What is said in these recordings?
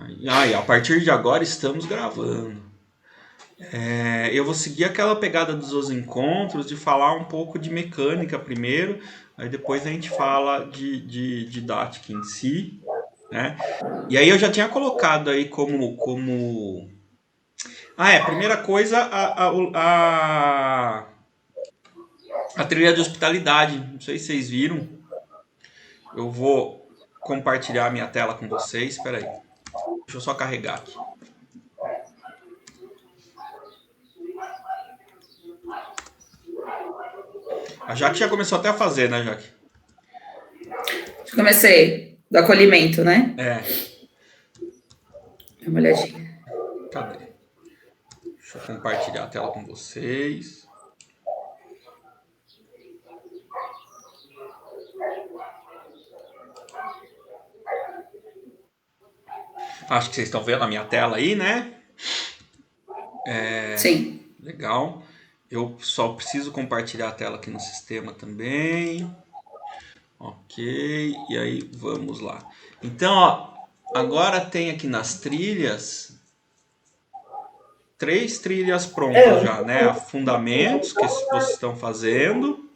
E a partir de agora estamos gravando. Eu vou seguir aquela pegada dos encontros de falar um pouco de mecânica primeiro, aí depois a gente fala de didática em si, né? E aí eu já tinha colocado aí como... primeira coisa, a trilha de hospitalidade. Não sei se vocês viram. Eu vou compartilhar minha tela com vocês. Espera aí. Deixa eu só carregar aqui. A Jaque já começou até a fazer, né, Jaque? Comecei. Do acolhimento, né? Dá uma olhadinha. Cadê? Deixa eu compartilhar a tela com vocês. Acho que vocês estão vendo a minha tela aí, né? Sim. Legal. Eu só preciso compartilhar a tela aqui no sistema também. Ok. E aí, vamos lá. Então, ó, agora tem aqui nas trilhas 3 trilhas prontas já, né? Fundamentos que vocês estão fazendo,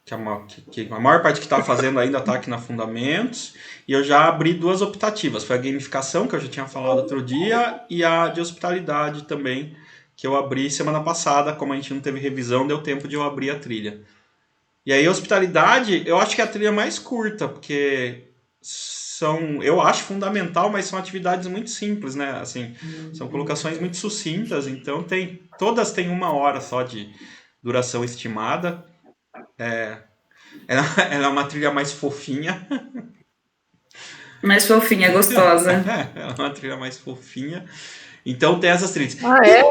que a maior parte que está fazendo ainda está aqui na Fundamentos, e eu já abri 2 optativas, foi a gamificação, que eu já tinha falado outro dia, e a de hospitalidade também, que eu abri semana passada, como a gente não teve revisão, deu tempo de eu abrir a trilha. E aí a hospitalidade, eu acho que é a trilha mais curta, porque eu acho fundamental, mas são atividades muito simples, né? Assim, são colocações muito sucintas, então todas têm 1 hora só de duração estimada. Ela é uma trilha mais fofinha. Mais fofinha, gostosa. Ela é uma trilha mais fofinha. Então tem essas trilhas. Ah, é?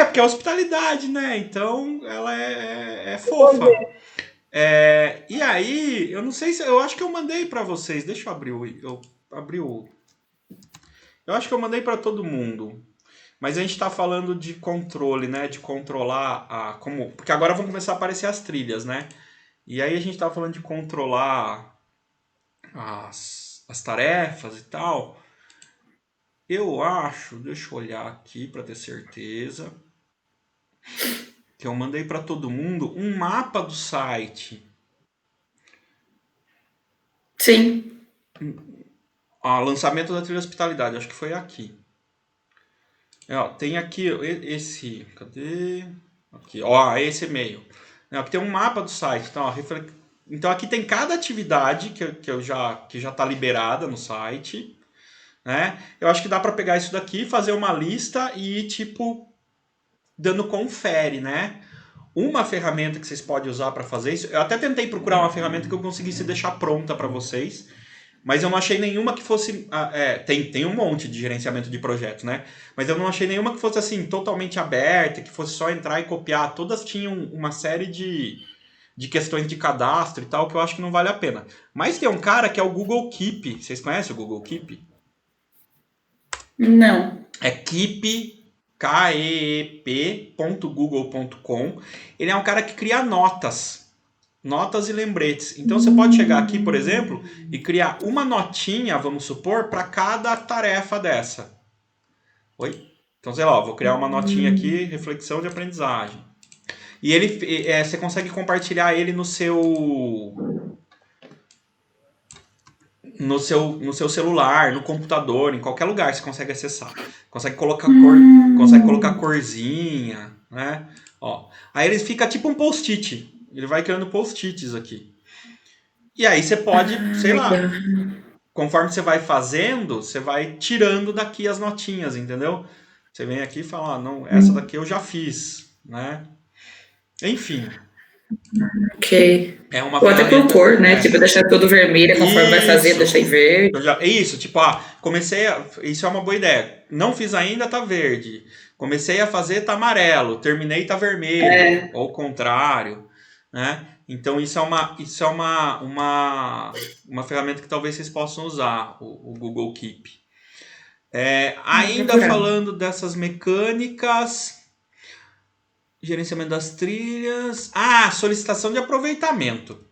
Porque é hospitalidade, né? Então ela é fofa. E aí, eu não sei se... Eu acho que eu mandei para vocês. Deixa eu abrir eu acho que eu mandei para todo mundo. Mas a gente está falando de controle, né? De controlar porque agora vão começar a aparecer as trilhas, né? E aí a gente está falando de controlar as tarefas e tal. Eu acho, deixa eu olhar aqui para ter certeza, que eu mandei para todo mundo um mapa do site. Sim. Lançamento da trilha hospitalidade, acho que foi aqui. Tem aqui esse. Cadê? Aqui, esse e-mail. Aqui tem um mapa do site. Então aqui tem cada atividade que já está liberada no site. Né? Eu acho que dá para pegar isso daqui, fazer uma lista e ir, tipo, dando confere, né? Uma ferramenta que vocês podem usar para fazer isso, eu até tentei procurar uma ferramenta que eu conseguisse deixar pronta para vocês, mas eu não achei nenhuma que fosse... tem um monte de gerenciamento de projetos, né? Mas eu não achei nenhuma que fosse, assim, totalmente aberta, que fosse só entrar e copiar. Todas tinham uma série de questões de cadastro e tal, que eu acho que não vale a pena. Mas tem um cara que é o Google Keep. Vocês conhecem o Google Keep? Não. É keep.google.com. Ele é um cara que cria notas e lembretes. Então você pode chegar aqui, por exemplo, e criar uma notinha, vamos supor, para cada tarefa dessa. Oi? Então, sei lá, vou criar uma notinha aqui, reflexão de aprendizagem. E você consegue compartilhar ele no seu celular, no computador, em qualquer lugar você consegue acessar. Consegue colocar corzinha, né? Aí ele fica tipo um post-it. Ele vai criando post-its aqui. E aí você pode, sei lá, conforme você vai fazendo, você vai tirando daqui as notinhas, entendeu? Você vem aqui e fala, não, essa daqui eu já fiz, né? Enfim. Ok. É uma Ou até por ferramenta, cor, né? Tipo, deixar tudo vermelho, conforme vai fazer, deixa em verde. Isso é uma boa ideia. Não fiz ainda, tá verde. Comecei a fazer, tá amarelo. Terminei, tá vermelho. Ou o contrário, né? Então isso é uma ferramenta que talvez vocês possam usar, o Google Keep. Ainda falando dessas mecânicas... Gerenciamento das trilhas. Solicitação de aproveitamento.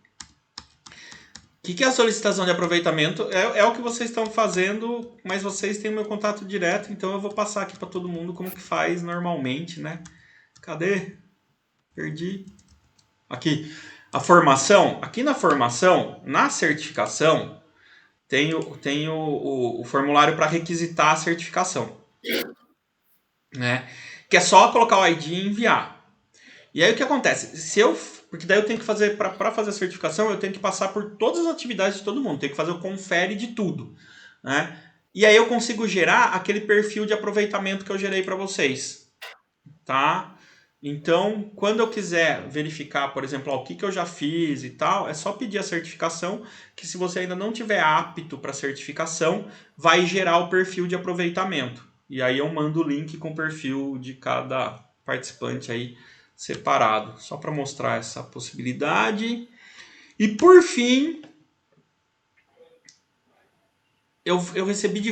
que é a solicitação de aproveitamento? É o que vocês estão fazendo, mas vocês têm o meu contato direto, então eu vou passar aqui para todo mundo como que faz normalmente, né? Cadê? Perdi. Aqui. A formação. Aqui na formação, na certificação, tem o formulário para requisitar a certificação, né? Que é só colocar o ID e enviar. E aí o que acontece? Porque daí eu tenho que fazer, para fazer a certificação, eu tenho que passar por todas as atividades de todo mundo, tenho que fazer o confere de tudo, né? E aí eu consigo gerar aquele perfil de aproveitamento que eu gerei para vocês, tá? Então, quando eu quiser verificar, por exemplo, o que eu já fiz e tal, é só pedir a certificação, que se você ainda não tiver apto para certificação, vai gerar o perfil de aproveitamento. E aí eu mando o link com o perfil de cada participante aí separado, só para mostrar essa possibilidade. E por fim, eu recebi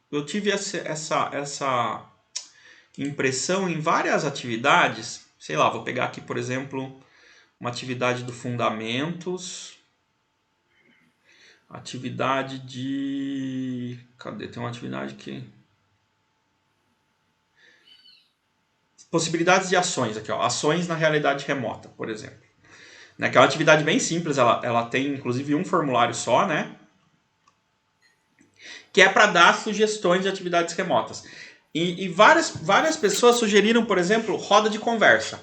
eu tive essa impressão em várias atividades. Sei lá, vou pegar aqui, por exemplo, uma atividade do Fundamentos, atividade de... Cadê? Tem uma atividade que... Possibilidades de ações aqui, ó. Ações na realidade remota, por exemplo. Né? Que é uma atividade bem simples, ela tem inclusive um formulário só, né? Que é para dar sugestões de atividades remotas. E várias pessoas sugeriram, por exemplo, roda de conversa.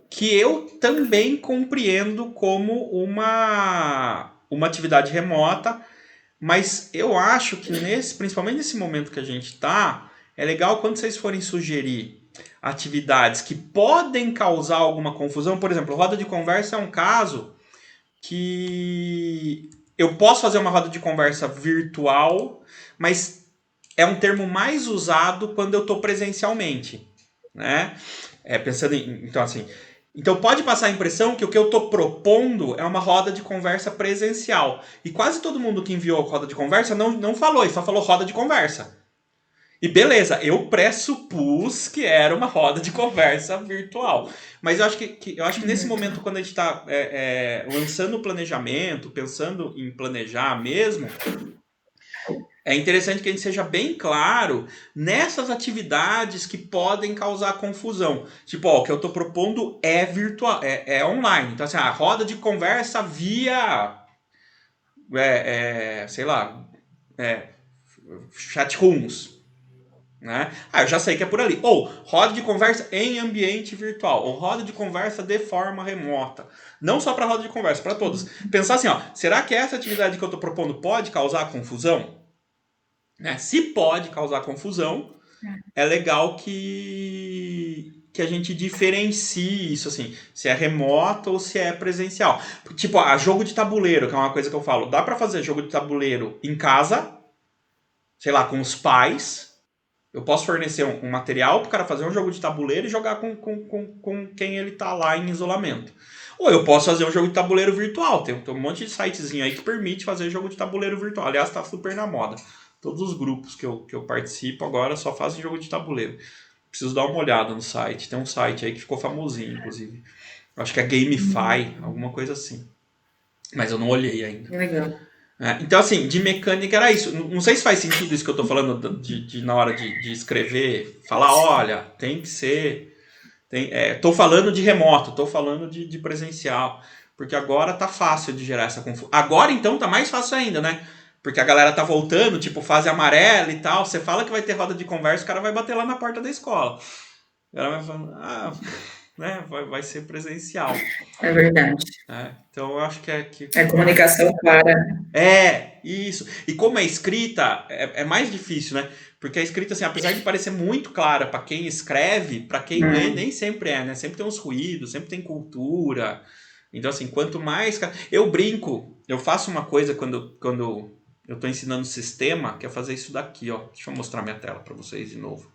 Que eu também compreendo como uma atividade remota, mas eu acho que principalmente nesse momento que a gente está, é legal quando vocês forem sugerir atividades que podem causar alguma confusão. Por exemplo, roda de conversa é um caso que eu posso fazer uma roda de conversa virtual, mas é um termo mais usado quando eu estou presencialmente, né? Pensando em, então assim, então pode passar a impressão que o que eu estou propondo é uma roda de conversa presencial. E quase todo mundo que enviou roda de conversa não falou, ele só falou roda de conversa. E beleza, eu pressupus que era uma roda de conversa virtual. Mas eu acho que nesse momento, quando a gente está lançando o planejamento, pensando em planejar mesmo, é interessante que a gente seja bem claro nessas atividades que podem causar confusão. Tipo, ó, o que eu estou propondo é virtual, é online. Então, assim, a roda de conversa via, sei lá, chat rooms. Né? Eu já sei que é por ali. Ou roda de conversa em ambiente virtual. Ou roda de conversa de forma remota. Não só para roda de conversa, para todas. Pensar assim, ó, será que essa atividade que eu estou propondo pode causar confusão? Né? Se pode causar confusão, é legal que a gente diferencie isso, assim, se é remoto ou se é presencial. Tipo, jogo de tabuleiro, que é uma coisa que eu falo, dá para fazer jogo de tabuleiro em casa, sei lá, com os pais. Eu posso fornecer um material para o cara fazer um jogo de tabuleiro e jogar com quem ele tá lá em isolamento. Ou eu posso fazer um jogo de tabuleiro virtual. Tem um monte de sitezinho aí que permite fazer jogo de tabuleiro virtual. Aliás, tá super na moda. Todos os grupos que eu participo agora só fazem jogo de tabuleiro. Preciso dar uma olhada no site. Tem um site aí que ficou famosinho, inclusive. Eu acho que é Gamify, alguma coisa assim. Mas eu não olhei ainda. Legal. Então, assim, de mecânica era isso. Não sei se faz sentido isso que eu tô falando na hora de escrever. Falar, olha, tem que ser... tô falando de remoto, tô falando de presencial. Porque agora tá fácil de gerar essa confusão. Agora, então, tá mais fácil ainda, né? Porque a galera tá voltando, tipo, fase amarela e tal. Você fala que vai ter roda de conversa, o cara vai bater lá na porta da escola. O cara vai falar, né? Vai ser presencial. É verdade. Então, eu acho que É comunicação clara. Isso. E como é escrita, é mais difícil, né? Porque a escrita, assim, apesar de parecer muito clara para quem escreve, para quem lê, nem sempre é, né? Sempre tem uns ruídos, sempre tem cultura. Então, assim, quanto mais... Eu brinco, eu faço uma coisa quando eu estou ensinando sistema, que é fazer isso daqui, ó. Deixa eu mostrar minha tela para vocês de novo.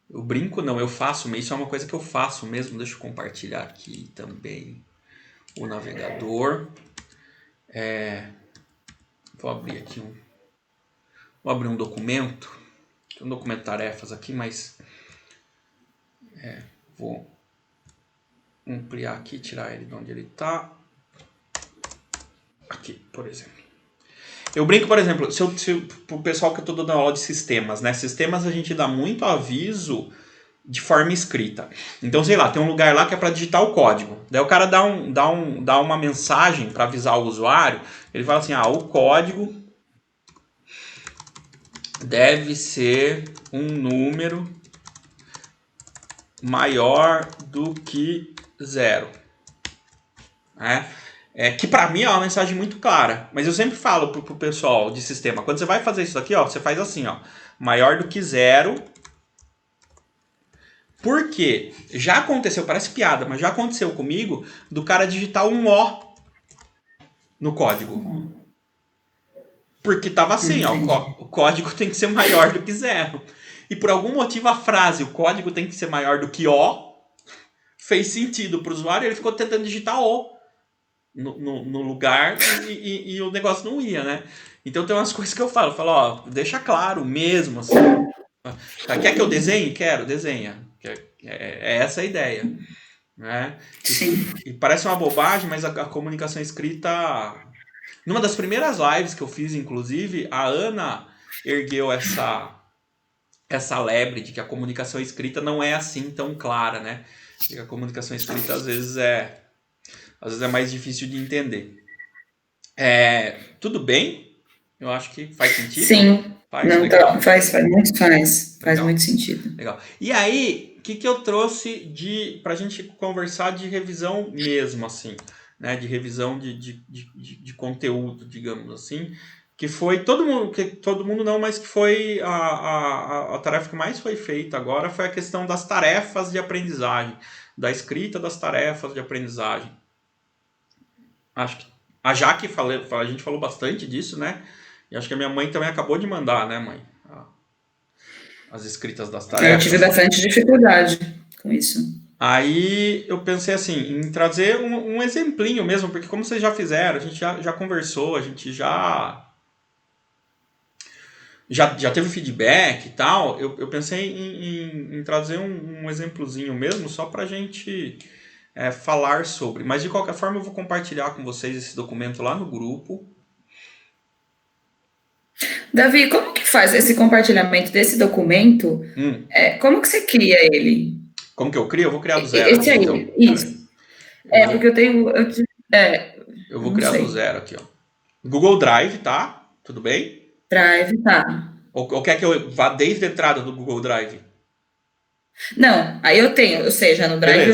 Eu brinco não, eu faço, isso é uma coisa que eu faço mesmo. Deixa eu compartilhar aqui também o navegador. Vou abrir aqui vou abrir um documento. Tem um documento de tarefas aqui, mas vou ampliar aqui, tirar ele de onde ele está. Aqui, por exemplo. Eu brinco, por exemplo, pro pessoal que eu tô dando aula de sistemas, né? Sistemas a gente dá muito aviso de forma escrita. Então, sei lá, tem um lugar lá que é para digitar o código. Daí o cara dá uma mensagem para avisar o usuário. Ele fala assim, o código deve ser um número maior do que 0. Que para mim é uma mensagem muito clara. Mas eu sempre falo pro pessoal de sistema, quando você vai fazer isso aqui, você faz assim, maior do que 0. Porque já aconteceu, parece piada, mas já aconteceu comigo do cara digitar um O no código. Porque tava assim, o código tem que ser maior do que 0. E por algum motivo a frase, o código tem que ser maior do que O, fez sentido pro usuário e ele ficou tentando digitar O no lugar e o negócio não ia, né? Então tem umas coisas que eu falo, deixa claro mesmo, assim. Quer que eu desenhe? Quero, desenha. É essa a ideia. Né? E parece uma bobagem, mas a comunicação escrita... Numa das primeiras lives que eu fiz, inclusive, a Ana ergueu essa lebre de que a comunicação escrita não é assim tão clara, né? E a comunicação escrita às vezes é mais difícil de entender. Tudo bem? Eu acho que faz sentido. Sim. Faz muito sentido. Legal. E aí, o que eu trouxe pra gente conversar de revisão mesmo, assim, né? De revisão de conteúdo, digamos assim, que foi todo mundo não, mas que foi a tarefa que mais foi feita agora foi a questão das tarefas de aprendizagem, da escrita das tarefas de aprendizagem. Acho que a Jaque a gente falou bastante disso, né? E acho que a minha mãe também acabou de mandar, né, mãe? As escritas das tarefas. Eu tive bastante dificuldade com isso. Aí eu pensei assim, em trazer um exemplinho mesmo, porque como vocês já fizeram, a gente já conversou, a gente já teve feedback e tal, eu pensei em trazer um exemplozinho mesmo, só pra gente falar sobre. Mas de qualquer forma eu vou compartilhar com vocês esse documento lá no grupo. Davi, como que faz esse compartilhamento desse documento? Como que você cria ele? Como que eu crio? Eu vou criar do zero. Esse aqui, então. Isso. Porque eu tenho... Eu vou criar do zero aqui, ó. Google Drive, tá? Tudo bem? Drive, tá. Ou quer que eu vá desde a entrada do Google Drive? Não, aí eu tenho, ou seja, no Drive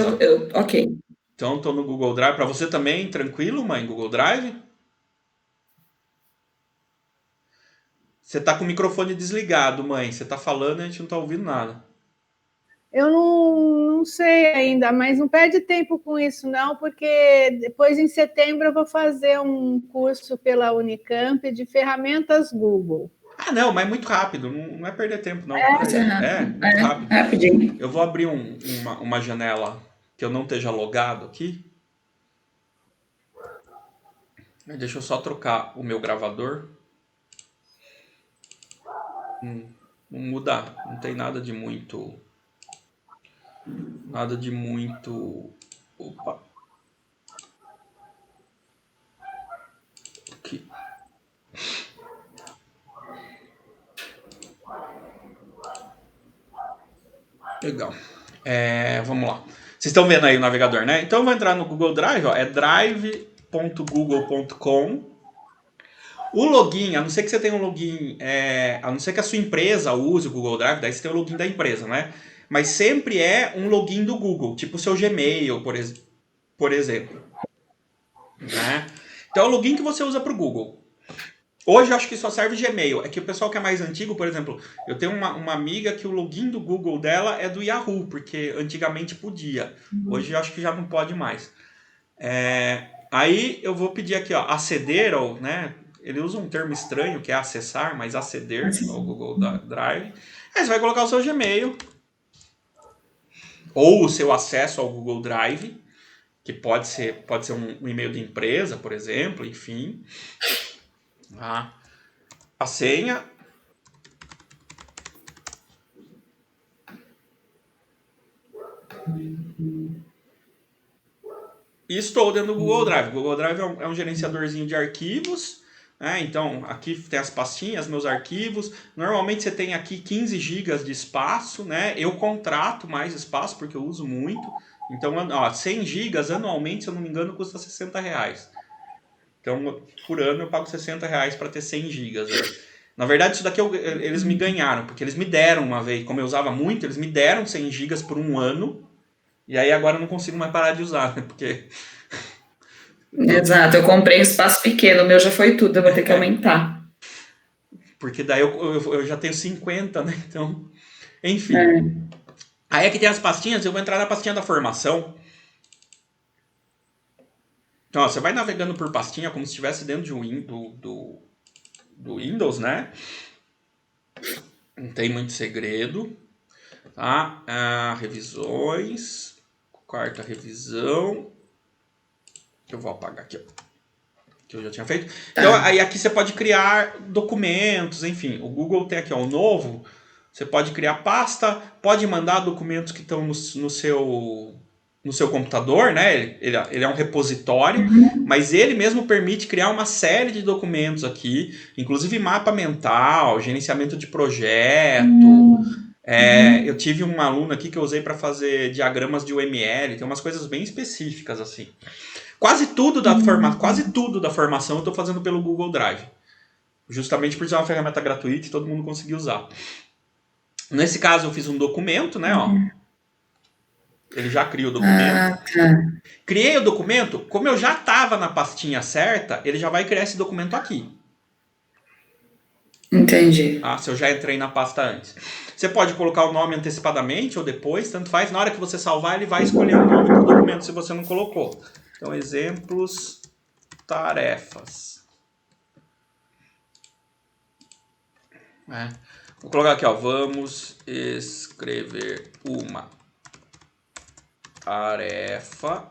ok. Então tô no Google Drive. Para você também, tranquilo, mãe? Google Drive? Você tá com o microfone desligado, mãe. Você tá falando e a gente não tá ouvindo nada. Eu não sei ainda, mas não perde tempo com isso não, porque depois em setembro eu vou fazer um curso pela Unicamp de ferramentas Google. Não, mas é muito rápido, não é perder tempo, não. Muito rápido. Rapidinho. Eu vou abrir uma janela que eu não esteja logado aqui. Deixa eu só trocar o meu gravador. Não muda, não tem nada de muito... Opa. Aqui. Legal. Vamos lá. Vocês estão vendo aí o navegador, né? Então eu vou entrar no Google Drive, ó. É drive.google.com. O login, a não ser que você tenha um login, a não ser que a sua empresa use o Google Drive, daí você tem o login da empresa, né? Mas sempre é um login do Google, tipo o seu Gmail, por exemplo. Né? Então é o login que você usa para o Google. Hoje eu acho que só serve Gmail. É que o pessoal que é mais antigo, por exemplo, eu tenho uma amiga que o login do Google dela é do Yahoo, porque antigamente podia. Hoje eu acho que já não pode mais. Aí eu vou pedir aqui, ó, aceder ao, né? Ele usa um termo estranho que é acessar, mas aceder ao Google Drive. Aí você vai colocar o seu Gmail ou o seu acesso ao Google Drive, que pode ser um e-mail de empresa, por exemplo, enfim. A senha. E estou dentro do Google Drive. O Google Drive é um gerenciadorzinho de arquivos. Então, aqui tem as pastinhas, meus arquivos. Normalmente você tem aqui 15 GB de espaço, né? Eu contrato mais espaço porque eu uso muito. Então, 100 GB anualmente, se eu não me engano, custa R$60. Então, por ano eu pago R$60 para ter 100 GB. Na verdade, isso daqui eles me ganharam, porque eles me deram uma vez, como eu usava muito, eles me deram 100 GB por um ano. E aí agora eu não consigo mais parar de usar, né? Porque... Exato, eu comprei um espaço pequeno, o meu já foi tudo, eu vou ter que aumentar. Porque daí eu já tenho 50, né? Então, enfim. Aí aqui tem as pastinhas, eu vou entrar na pastinha da formação. Então, você vai navegando por pastinha como se estivesse dentro de do Windows, né? Não tem muito segredo. Tá? Revisões. Quarta revisão. Eu vou apagar aqui, ó. Que eu já tinha feito. Então, aí aqui você pode criar documentos, enfim. O Google tem aqui, ó, o novo. Você pode criar pasta, pode mandar documentos que estão no seu computador, né? Ele é um repositório, mas ele mesmo permite criar uma série de documentos aqui, inclusive mapa mental, gerenciamento de projeto. Eu tive um aluno aqui que eu usei para fazer diagramas de UML, tem umas coisas bem específicas assim. Quase tudo da formação eu estou fazendo pelo Google Drive. Justamente por ser uma ferramenta gratuita e todo mundo conseguir usar. Nesse caso, eu fiz um documento, né? Ó. Ele já cria o documento. Criei o documento, como eu já estava na pastinha certa, ele já vai criar esse documento aqui. Entendi. Se eu já entrei na pasta antes. Você pode colocar o nome antecipadamente ou depois, tanto faz. Na hora que você salvar, ele vai escolher o nome do documento se você não colocou. Então, exemplos, tarefas. Vou colocar aqui, ó. Vamos escrever uma tarefa.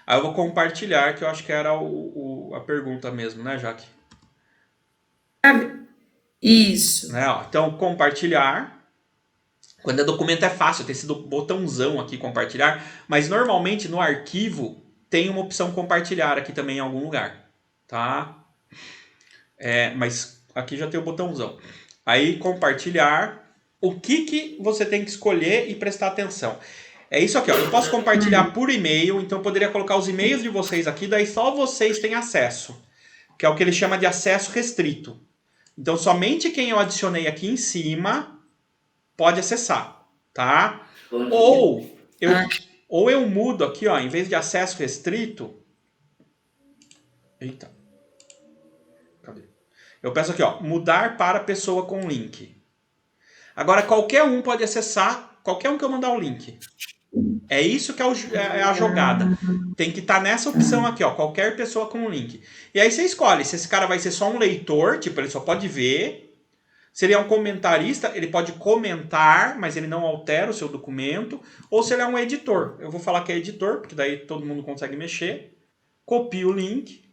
Aí eu vou compartilhar, que eu acho que era a pergunta mesmo, né, Jaque? Isso. Então, compartilhar. Quando é documento é fácil, tem esse botãozão aqui, compartilhar. Mas normalmente no arquivo tem uma opção compartilhar aqui também em algum lugar. Tá? Mas aqui já tem o botãozão. Aí, compartilhar. O que você tem que escolher e prestar atenção? É isso aqui, ó. Eu posso compartilhar por e-mail, então eu poderia colocar os e-mails de vocês aqui, daí só vocês têm acesso. Que é o que ele chama de acesso restrito. Então, somente quem eu adicionei aqui em cima pode acessar, tá? Ou eu mudo aqui, ó, em vez de acesso restrito... Eita. Cadê? Eu peço aqui, ó, mudar para pessoa com link. Agora, qualquer um pode acessar, qualquer um que eu mandar o link. É isso que é a jogada. Tem que estar nessa opção aqui, ó, qualquer pessoa com link. E aí você escolhe se esse cara vai ser só um leitor, tipo, ele só pode ver. Se ele é um comentarista, ele pode comentar, mas ele não altera o seu documento. Ou se ele é um editor. Eu vou falar que é editor, porque daí todo mundo consegue mexer. Copio o link.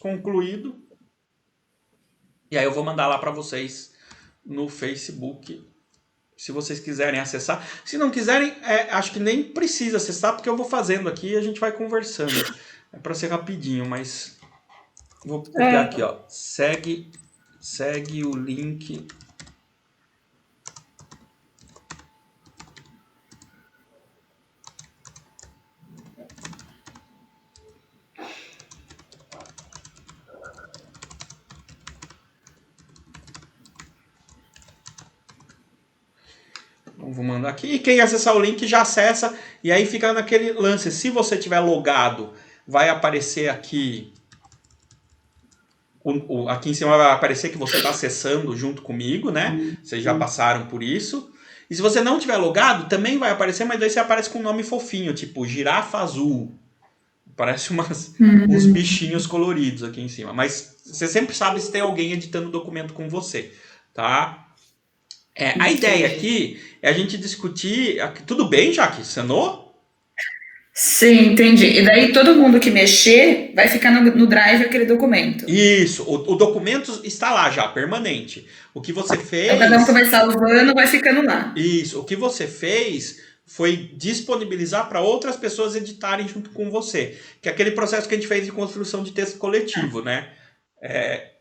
Concluído. E aí eu vou mandar lá para vocês no Facebook, se vocês quiserem acessar. Se não quiserem, acho que nem precisa acessar, porque eu vou fazendo aqui e a gente vai conversando. É para ser rapidinho, mas vou pegar aqui, ó. Segue o link. Então, vou mandar aqui. E quem acessar o link já acessa. E aí fica naquele lance. Se você tiver logado, vai aparecer aqui... Aqui em cima vai aparecer que você está acessando junto comigo, né? Vocês já passaram por isso. E se você não tiver logado, também vai aparecer, mas daí você aparece com um nome fofinho, tipo girafa azul. Parece uns bichinhos coloridos aqui em cima. Mas você sempre sabe se tem alguém editando o documento com você, tá? A ideia aqui é a gente discutir... Tudo bem, Jaque? Sanou? Sim, entendi. E daí todo mundo que mexer vai ficar no Drive aquele documento. Isso, o documento está lá já, permanente. O que você fez... Então cada um que vai salvando vai ficando lá. Isso, o que você fez foi disponibilizar para outras pessoas editarem junto com você. Que é aquele processo que a gente fez de construção de texto coletivo, né?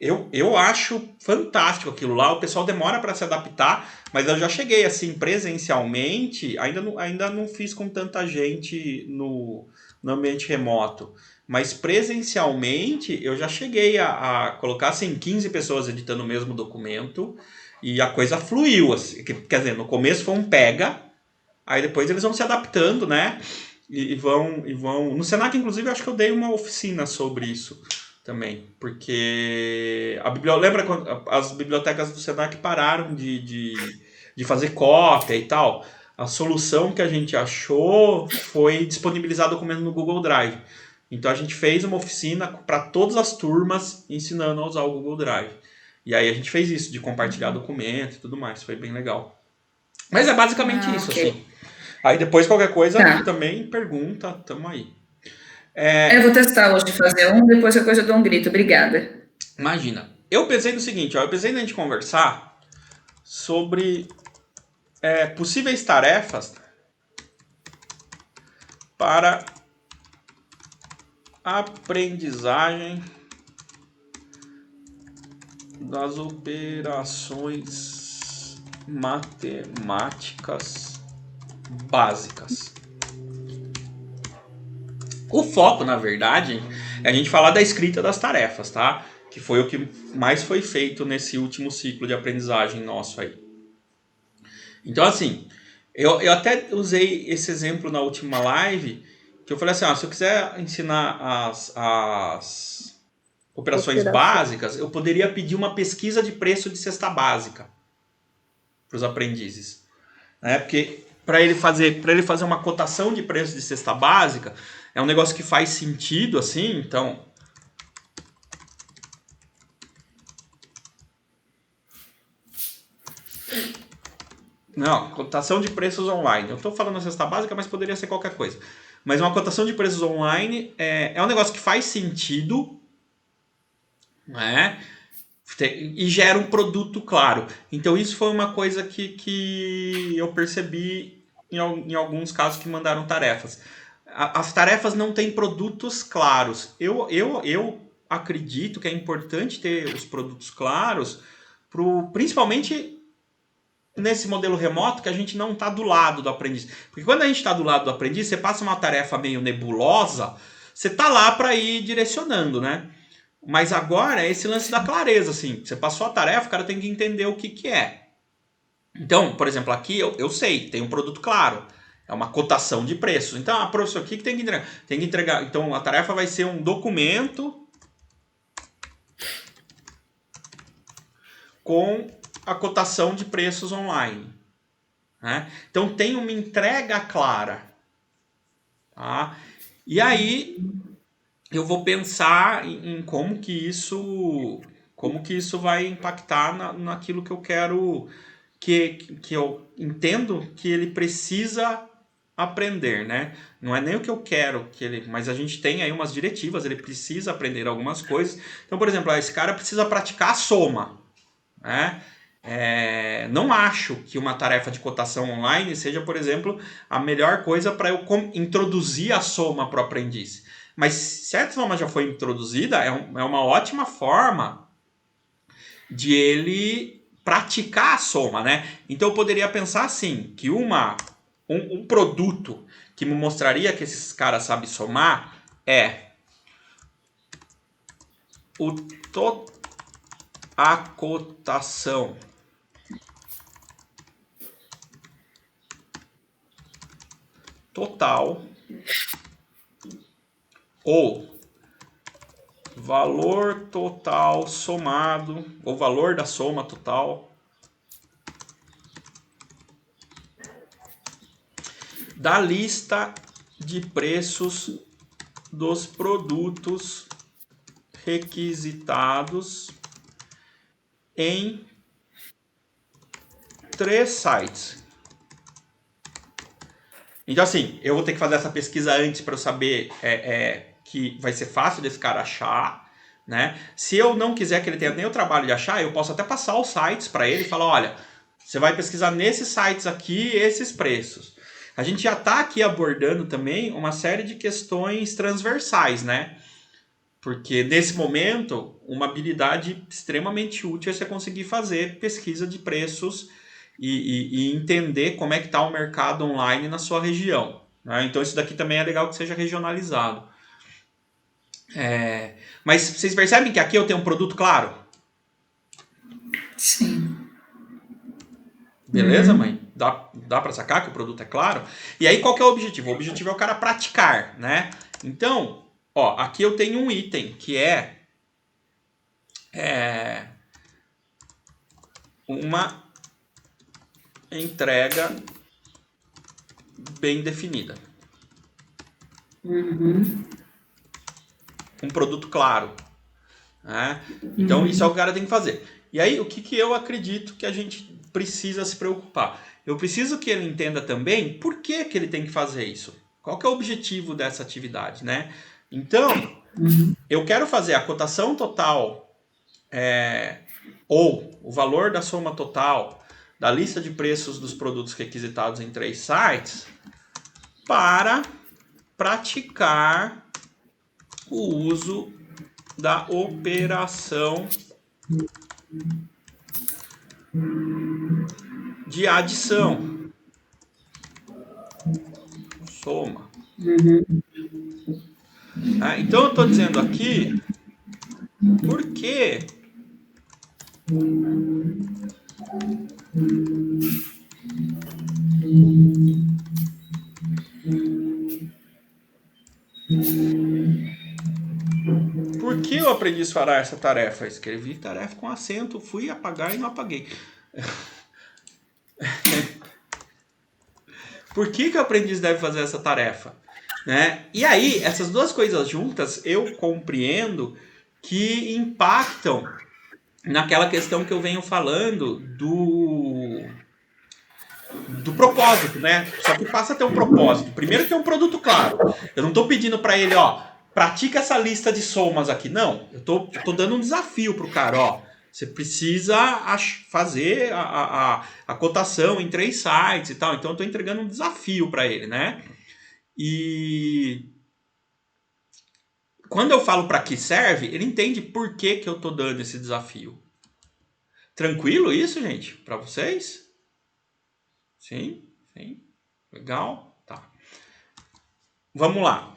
Eu acho fantástico aquilo lá. O pessoal demora para se adaptar, mas eu já cheguei assim presencialmente, ainda não fiz com tanta gente no ambiente remoto, mas presencialmente eu já cheguei a colocar assim 15 pessoas editando o mesmo documento e a coisa fluiu, assim, quer dizer, no começo foi um pega, aí depois eles vão se adaptando, né? E vão. No Senac, inclusive, eu acho que eu dei uma oficina sobre isso também, porque lembra quando as bibliotecas do Senac pararam de fazer cópia e tal? A solução que a gente achou foi disponibilizar documento no Google Drive. Então a gente fez uma oficina para todas as turmas ensinando a usar o Google Drive. E aí a gente fez isso, de compartilhar documento e tudo mais. Foi bem legal. Mas é basicamente isso, okay. assim. Aí depois qualquer coisa também pergunta, tamo aí. Eu vou testar hoje de fazer um, depois qualquer coisa eu dou um grito. Obrigada. Imagina. Eu pensei no seguinte, eu pensei na gente conversar sobre possíveis tarefas para aprendizagem das operações matemáticas básicas. O foco, na verdade, é a gente falar da escrita das tarefas, tá? Que foi o que mais foi feito nesse último ciclo de aprendizagem nosso aí. Então, assim, eu até usei esse exemplo na última live, que eu falei assim, se eu quiser ensinar as operações básicas, eu poderia pedir uma pesquisa de preço de cesta básica para os aprendizes, né? Porque para ele fazer uma cotação de preço de cesta básica é um negócio que faz sentido, assim. Então, não, cotação de preços online. Eu estou falando cesta básica, mas poderia ser qualquer coisa. Mas uma cotação de preços online é um negócio que faz sentido, né? E gera um produto claro. Então isso foi uma coisa que eu percebi em alguns casos que mandaram tarefas. As tarefas não têm produtos claros. Eu acredito que é importante ter os produtos claros, principalmente nesse modelo remoto que a gente não está do lado do aprendiz. Porque quando a gente está do lado do aprendiz, você passa uma tarefa meio nebulosa, você está lá para ir direcionando, né? Mas agora é esse lance da clareza, assim. Você passou a tarefa, o cara tem que entender o que é. Então, por exemplo, aqui eu sei, tem um produto claro. É uma cotação de preços. Então, professor, o que tem que entregar? Tem que entregar. Então, a tarefa vai ser um documento com a cotação de preços online. Né? Então, tem uma entrega clara. Tá? E aí eu vou pensar em como que isso vai impactar naquilo que eu quero, que eu entendo que ele precisa aprender, né? Não é nem o que eu quero mas a gente tem aí umas diretivas, ele precisa aprender algumas coisas. Então, por exemplo, esse cara precisa praticar a soma, né? Não acho que uma tarefa de cotação online seja, por exemplo, a melhor coisa para eu introduzir a soma para o aprendiz. Mas se a soma já foi introduzida, é uma ótima forma de ele praticar a soma, né? Então eu poderia pensar assim, que um produto que me mostraria que esses caras sabem somar é a cotação total ou valor total somado, ou valor da soma total da lista de preços dos produtos requisitados em 3 sites. Então, assim, eu vou ter que fazer essa pesquisa antes para eu saber que vai ser fácil desse cara achar, né? Se eu não quiser que ele tenha nem o trabalho de achar, eu posso até passar os sites para ele e falar, olha, você vai pesquisar nesses sites aqui esses preços. a gente já está aqui abordando também uma série de questões transversais, né? Porque nesse momento, uma habilidade extremamente útil é você conseguir fazer pesquisa de preços e entender como é que está o mercado online na sua região, né? Então isso daqui também é legal que seja regionalizado. Mas vocês percebem que aqui eu tenho um produto claro? Sim. Beleza, mãe? Dá para sacar que o produto é claro? E aí qual que é o objetivo? O objetivo é o cara praticar, né? Então, ó, aqui eu tenho um item que é uma entrega bem definida. Um produto claro, né? Então isso é o que o cara tem que fazer. E aí o que eu acredito que a gente precisa se preocupar? Eu preciso que ele entenda também por que ele tem que fazer isso. Qual que é o objetivo dessa atividade, né? Então, eu quero fazer a cotação total ou o valor da soma total da lista de preços dos produtos requisitados em 3 sites para praticar o uso da operação de adição. Soma. Então eu estou dizendo aqui por que eu aprendi a fará essa tarefa? Escrevi tarefa com acento, fui apagar e não apaguei. Por que o aprendiz deve fazer essa tarefa? Né? E aí, essas duas coisas juntas, eu compreendo que impactam naquela questão que eu venho falando do propósito, né? Só que passa a ter um propósito. Primeiro ter um produto claro. Eu não estou pedindo para ele, ó, pratica essa lista de somas aqui. Não, eu tô dando um desafio pro cara, ó. Você precisa fazer a cotação em 3 sites e tal. Então eu estou entregando um desafio para ele, né? E quando eu falo para que serve, ele entende por que eu estou dando esse desafio. Tranquilo isso, gente? Para vocês? Sim, sim. Legal? Tá. Vamos lá.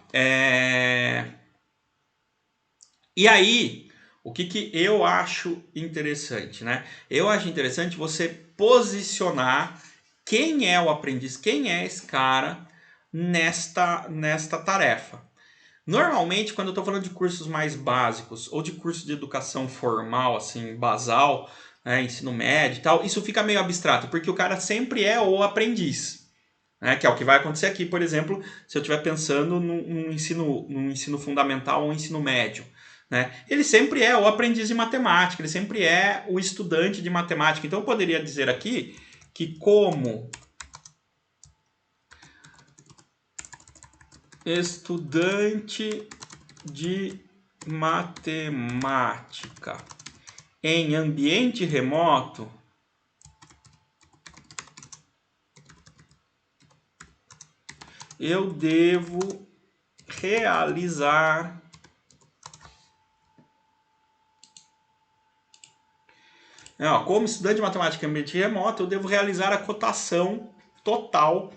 E aí, o que eu acho interessante, né? Eu acho interessante você posicionar quem é o aprendiz, quem é esse cara nesta tarefa. Normalmente, quando eu estou falando de cursos mais básicos ou de curso de educação formal, assim, basal, né, ensino médio e tal, isso fica meio abstrato, porque o cara sempre é o aprendiz. Né, que é o que vai acontecer aqui, por exemplo, se eu estiver pensando num ensino fundamental ou ensino médio. Né? Ele sempre é o aprendiz de matemática, ele sempre é o estudante de matemática. Então eu poderia dizer aqui que como estudante de matemática em ambiente remoto, eu devo realizar como estudante de matemática em ambiente remoto, eu devo realizar a cotação total,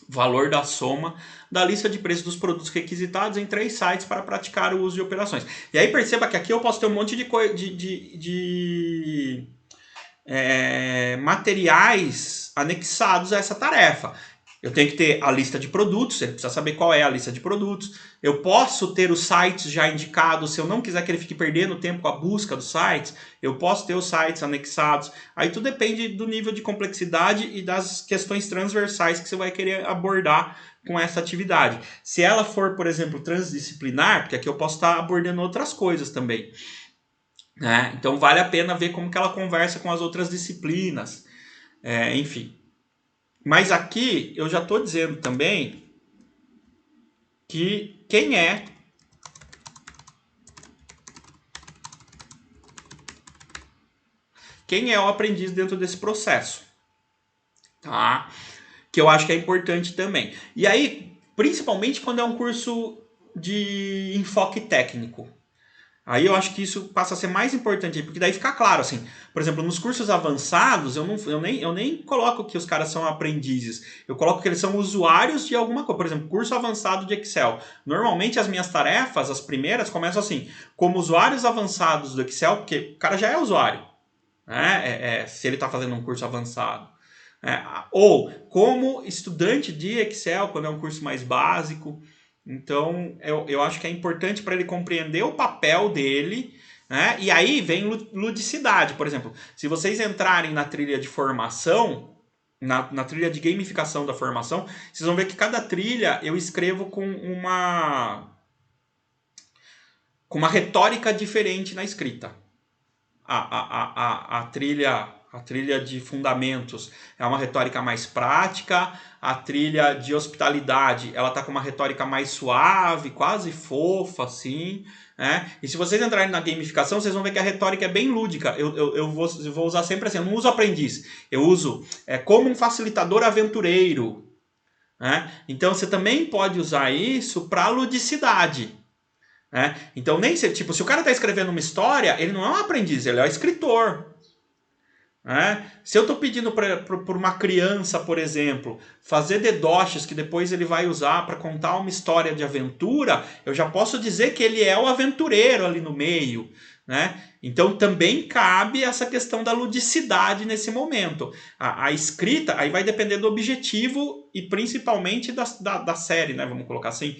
valor da soma, da lista de preços dos produtos requisitados em 3 sites para praticar o uso de operações. E aí perceba que aqui eu posso ter um monte de materiais anexados a essa tarefa. Eu tenho que ter a lista de produtos, ele precisa saber qual é a lista de produtos. Eu posso ter os sites já indicados, se eu não quiser que ele fique perdendo tempo com a busca dos sites, eu posso ter os sites anexados. Aí tudo depende do nível de complexidade e das questões transversais que você vai querer abordar com essa atividade. Se ela for, por exemplo, transdisciplinar, porque aqui eu posso estar abordando outras coisas também. Né? Então vale a pena ver como que ela conversa com as outras disciplinas. Enfim. Mas aqui eu já estou dizendo também que quem é o aprendiz dentro desse processo. Tá? que eu acho que é importante também. E aí, principalmente quando é um curso de enfoque técnico. Aí eu acho que isso passa a ser mais importante, porque daí fica claro, assim, por exemplo, nos cursos avançados, eu nem coloco que os caras são aprendizes, eu coloco que eles são usuários de alguma coisa. Por exemplo, curso avançado de Excel. Normalmente as minhas tarefas, as primeiras, começam assim, como usuários avançados do Excel, porque o cara já é usuário, né? Se ele está fazendo um curso avançado. Ou como estudante de Excel, quando é um curso mais básico. Então, eu acho que é importante para ele compreender o papel dele, né? E aí vem ludicidade. Por exemplo, se vocês entrarem na trilha de formação, na trilha de gamificação da formação, vocês vão ver que cada trilha eu escrevo com uma retórica diferente na escrita. A trilha de fundamentos é uma retórica mais prática, a trilha de hospitalidade ela tá com uma retórica mais suave, quase fofa, assim, né? E se vocês entrarem na gamificação, vocês vão ver que a retórica é bem lúdica. Eu vou usar sempre assim, eu não uso aprendiz, eu uso como um facilitador aventureiro, né? Então você também pode usar isso para ludicidade. Então, nem se, tipo, se o cara está escrevendo uma história, ele não é um aprendiz, ele é um escritor. Se eu estou pedindo para uma criança, por exemplo, fazer dedoches que depois ele vai usar para contar uma história de aventura, eu já posso dizer que ele é o aventureiro ali no meio. Então também cabe essa questão da ludicidade nesse momento. A escrita aí vai depender do objetivo e principalmente da série, né? Vamos colocar assim,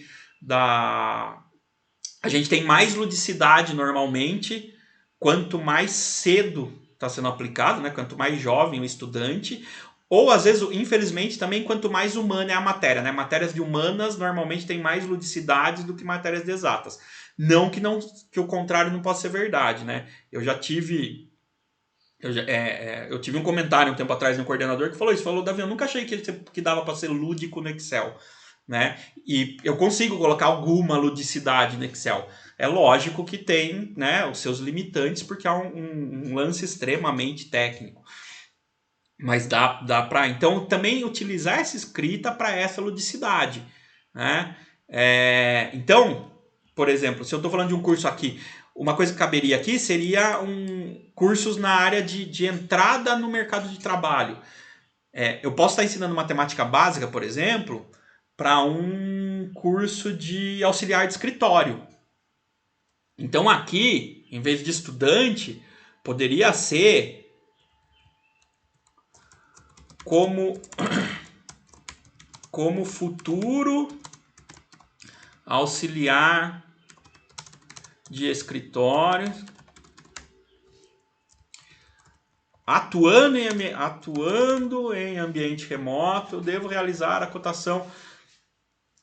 a gente tem mais ludicidade normalmente quanto mais cedo está sendo aplicado, né? Quanto mais jovem o estudante, ou às vezes, infelizmente, também quanto mais humana é a matéria, né? Matérias de humanas normalmente têm mais ludicidade do que matérias de exatas. Não que o contrário não possa ser verdade, né? Eu tive um comentário um tempo atrás no coordenador que falou isso, Davi, eu nunca achei que dava para ser lúdico no Excel. Né? E eu consigo colocar alguma ludicidade no Excel. É lógico que tem, né, os seus limitantes, porque é um lance extremamente técnico. Mas dá para, então, também utilizar essa escrita para essa ludicidade. Né? Então, por exemplo, se eu estou falando de um curso aqui, uma coisa que caberia aqui seria cursos na área de entrada no mercado de trabalho. Eu posso estar ensinando matemática básica, por exemplo, para um curso de auxiliar de escritório. Então aqui, em vez de estudante, poderia ser como futuro auxiliar de escritório, atuando em ambiente remoto, eu devo realizar a cotação.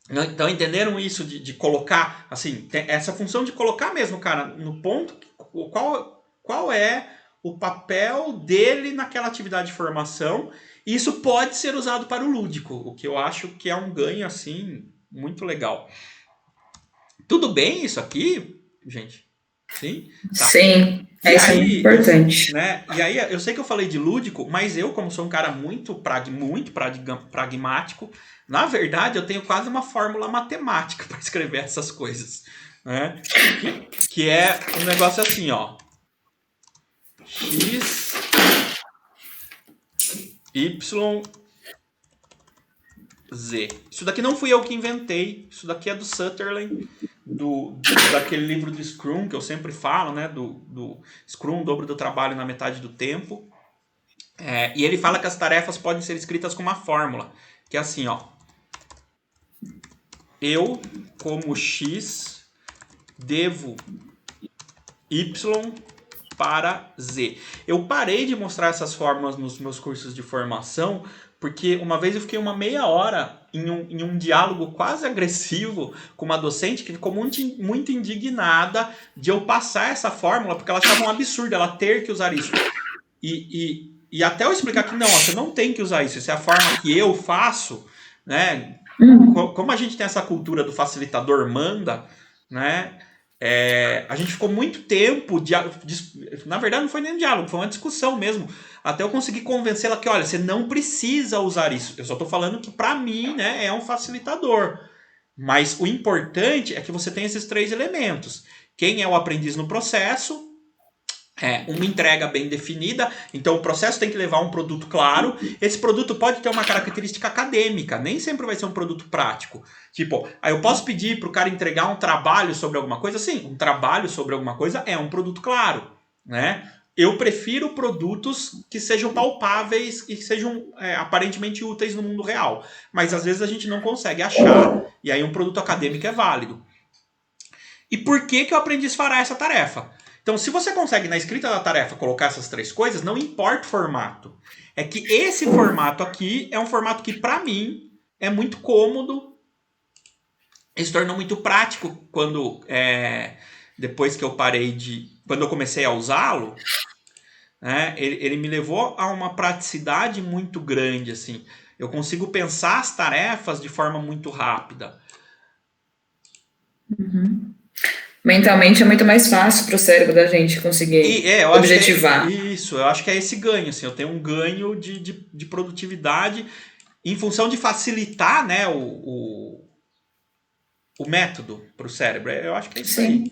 Então, entenderam isso de colocar, assim, essa função de colocar mesmo, cara, no ponto, qual é o papel dele naquela atividade de formação. E isso pode ser usado para o lúdico, o que eu acho que é um ganho, assim, muito legal. Tudo bem isso aqui, gente? Sim? Tá. Sim, isso é importante. Né? E aí, eu sei que eu falei de lúdico, mas eu, como sou um cara muito pragmático, na verdade, eu tenho quase uma fórmula matemática para escrever essas coisas. Né? Que é um negócio assim, ó. X, Y, Z. Isso daqui não fui eu que inventei. Isso daqui é do Sutherland, daquele livro do Scrum, que eu sempre falo, né? Do Scrum, o dobro do trabalho na metade do tempo. E ele fala que as tarefas podem ser escritas com uma fórmula, que é assim, ó. Eu, como X, devo Y para Z. Eu parei de mostrar essas fórmulas nos meus cursos de formação, porque uma vez eu fiquei uma meia hora em um diálogo quase agressivo com uma docente que ficou muito indignada de eu passar essa fórmula, porque ela achava um absurdo ela ter que usar isso. E até eu explicar que não, você não tem que usar isso, essa é a forma que eu faço, né? Como a gente tem essa cultura do facilitador manda, né? a gente ficou muito tempo, na verdade não foi nem um diálogo, foi uma discussão mesmo, até eu conseguir convencê-la que, olha, você não precisa usar isso. Eu só estou falando que, para mim, né, é um facilitador. Mas o importante é que você tenha esses 3 elementos. Quem é o aprendiz no processo, uma entrega bem definida, então o processo tem que levar um produto claro. Esse produto pode ter uma característica acadêmica, nem sempre vai ser um produto prático. Tipo, eu posso pedir para o cara entregar um trabalho sobre alguma coisa? Sim, um trabalho sobre alguma coisa é um produto claro, né? Eu prefiro produtos que sejam palpáveis e que sejam aparentemente úteis no mundo real. Mas às vezes a gente não consegue achar, e aí um produto acadêmico é válido. E por que o aprendiz fará essa tarefa? Então, se você consegue na escrita da tarefa colocar essas 3 coisas, não importa o formato. É que esse formato aqui é um formato que, para mim, é muito cômodo e se tornou muito prático quando, depois que eu quando eu comecei a usá-lo, né, ele me levou a uma praticidade muito grande, assim. Eu consigo pensar as tarefas de forma muito rápida. Uhum. Mentalmente é muito mais fácil para o cérebro da gente conseguir objetivar. Eu acho que é esse ganho. Assim, eu tenho um ganho de produtividade em função de facilitar, né, o método para o cérebro. Eu acho que é isso aí.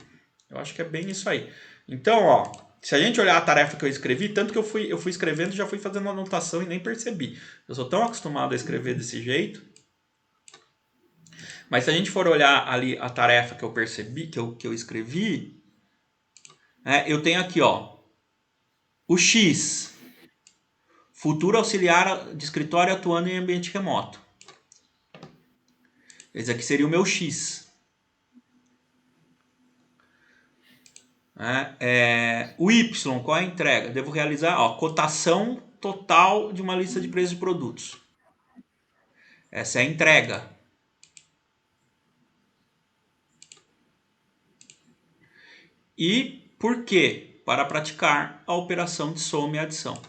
Eu acho que é bem isso aí. Então, ó, se a gente olhar a tarefa que eu escrevi, tanto que eu fui escrevendo e já fui fazendo uma anotação e nem percebi. Eu sou tão acostumado a escrever desse jeito. Mas se a gente for olhar ali a tarefa que eu percebi, que eu escrevi, eu tenho aqui, ó, o X, futuro auxiliar de escritório atuando em ambiente remoto. Esse aqui seria o meu X. O Y, qual é a entrega? Devo realizar, ó, cotação total de uma lista de preços de produtos. Essa é a entrega. E por quê? Para praticar a operação de soma e adição.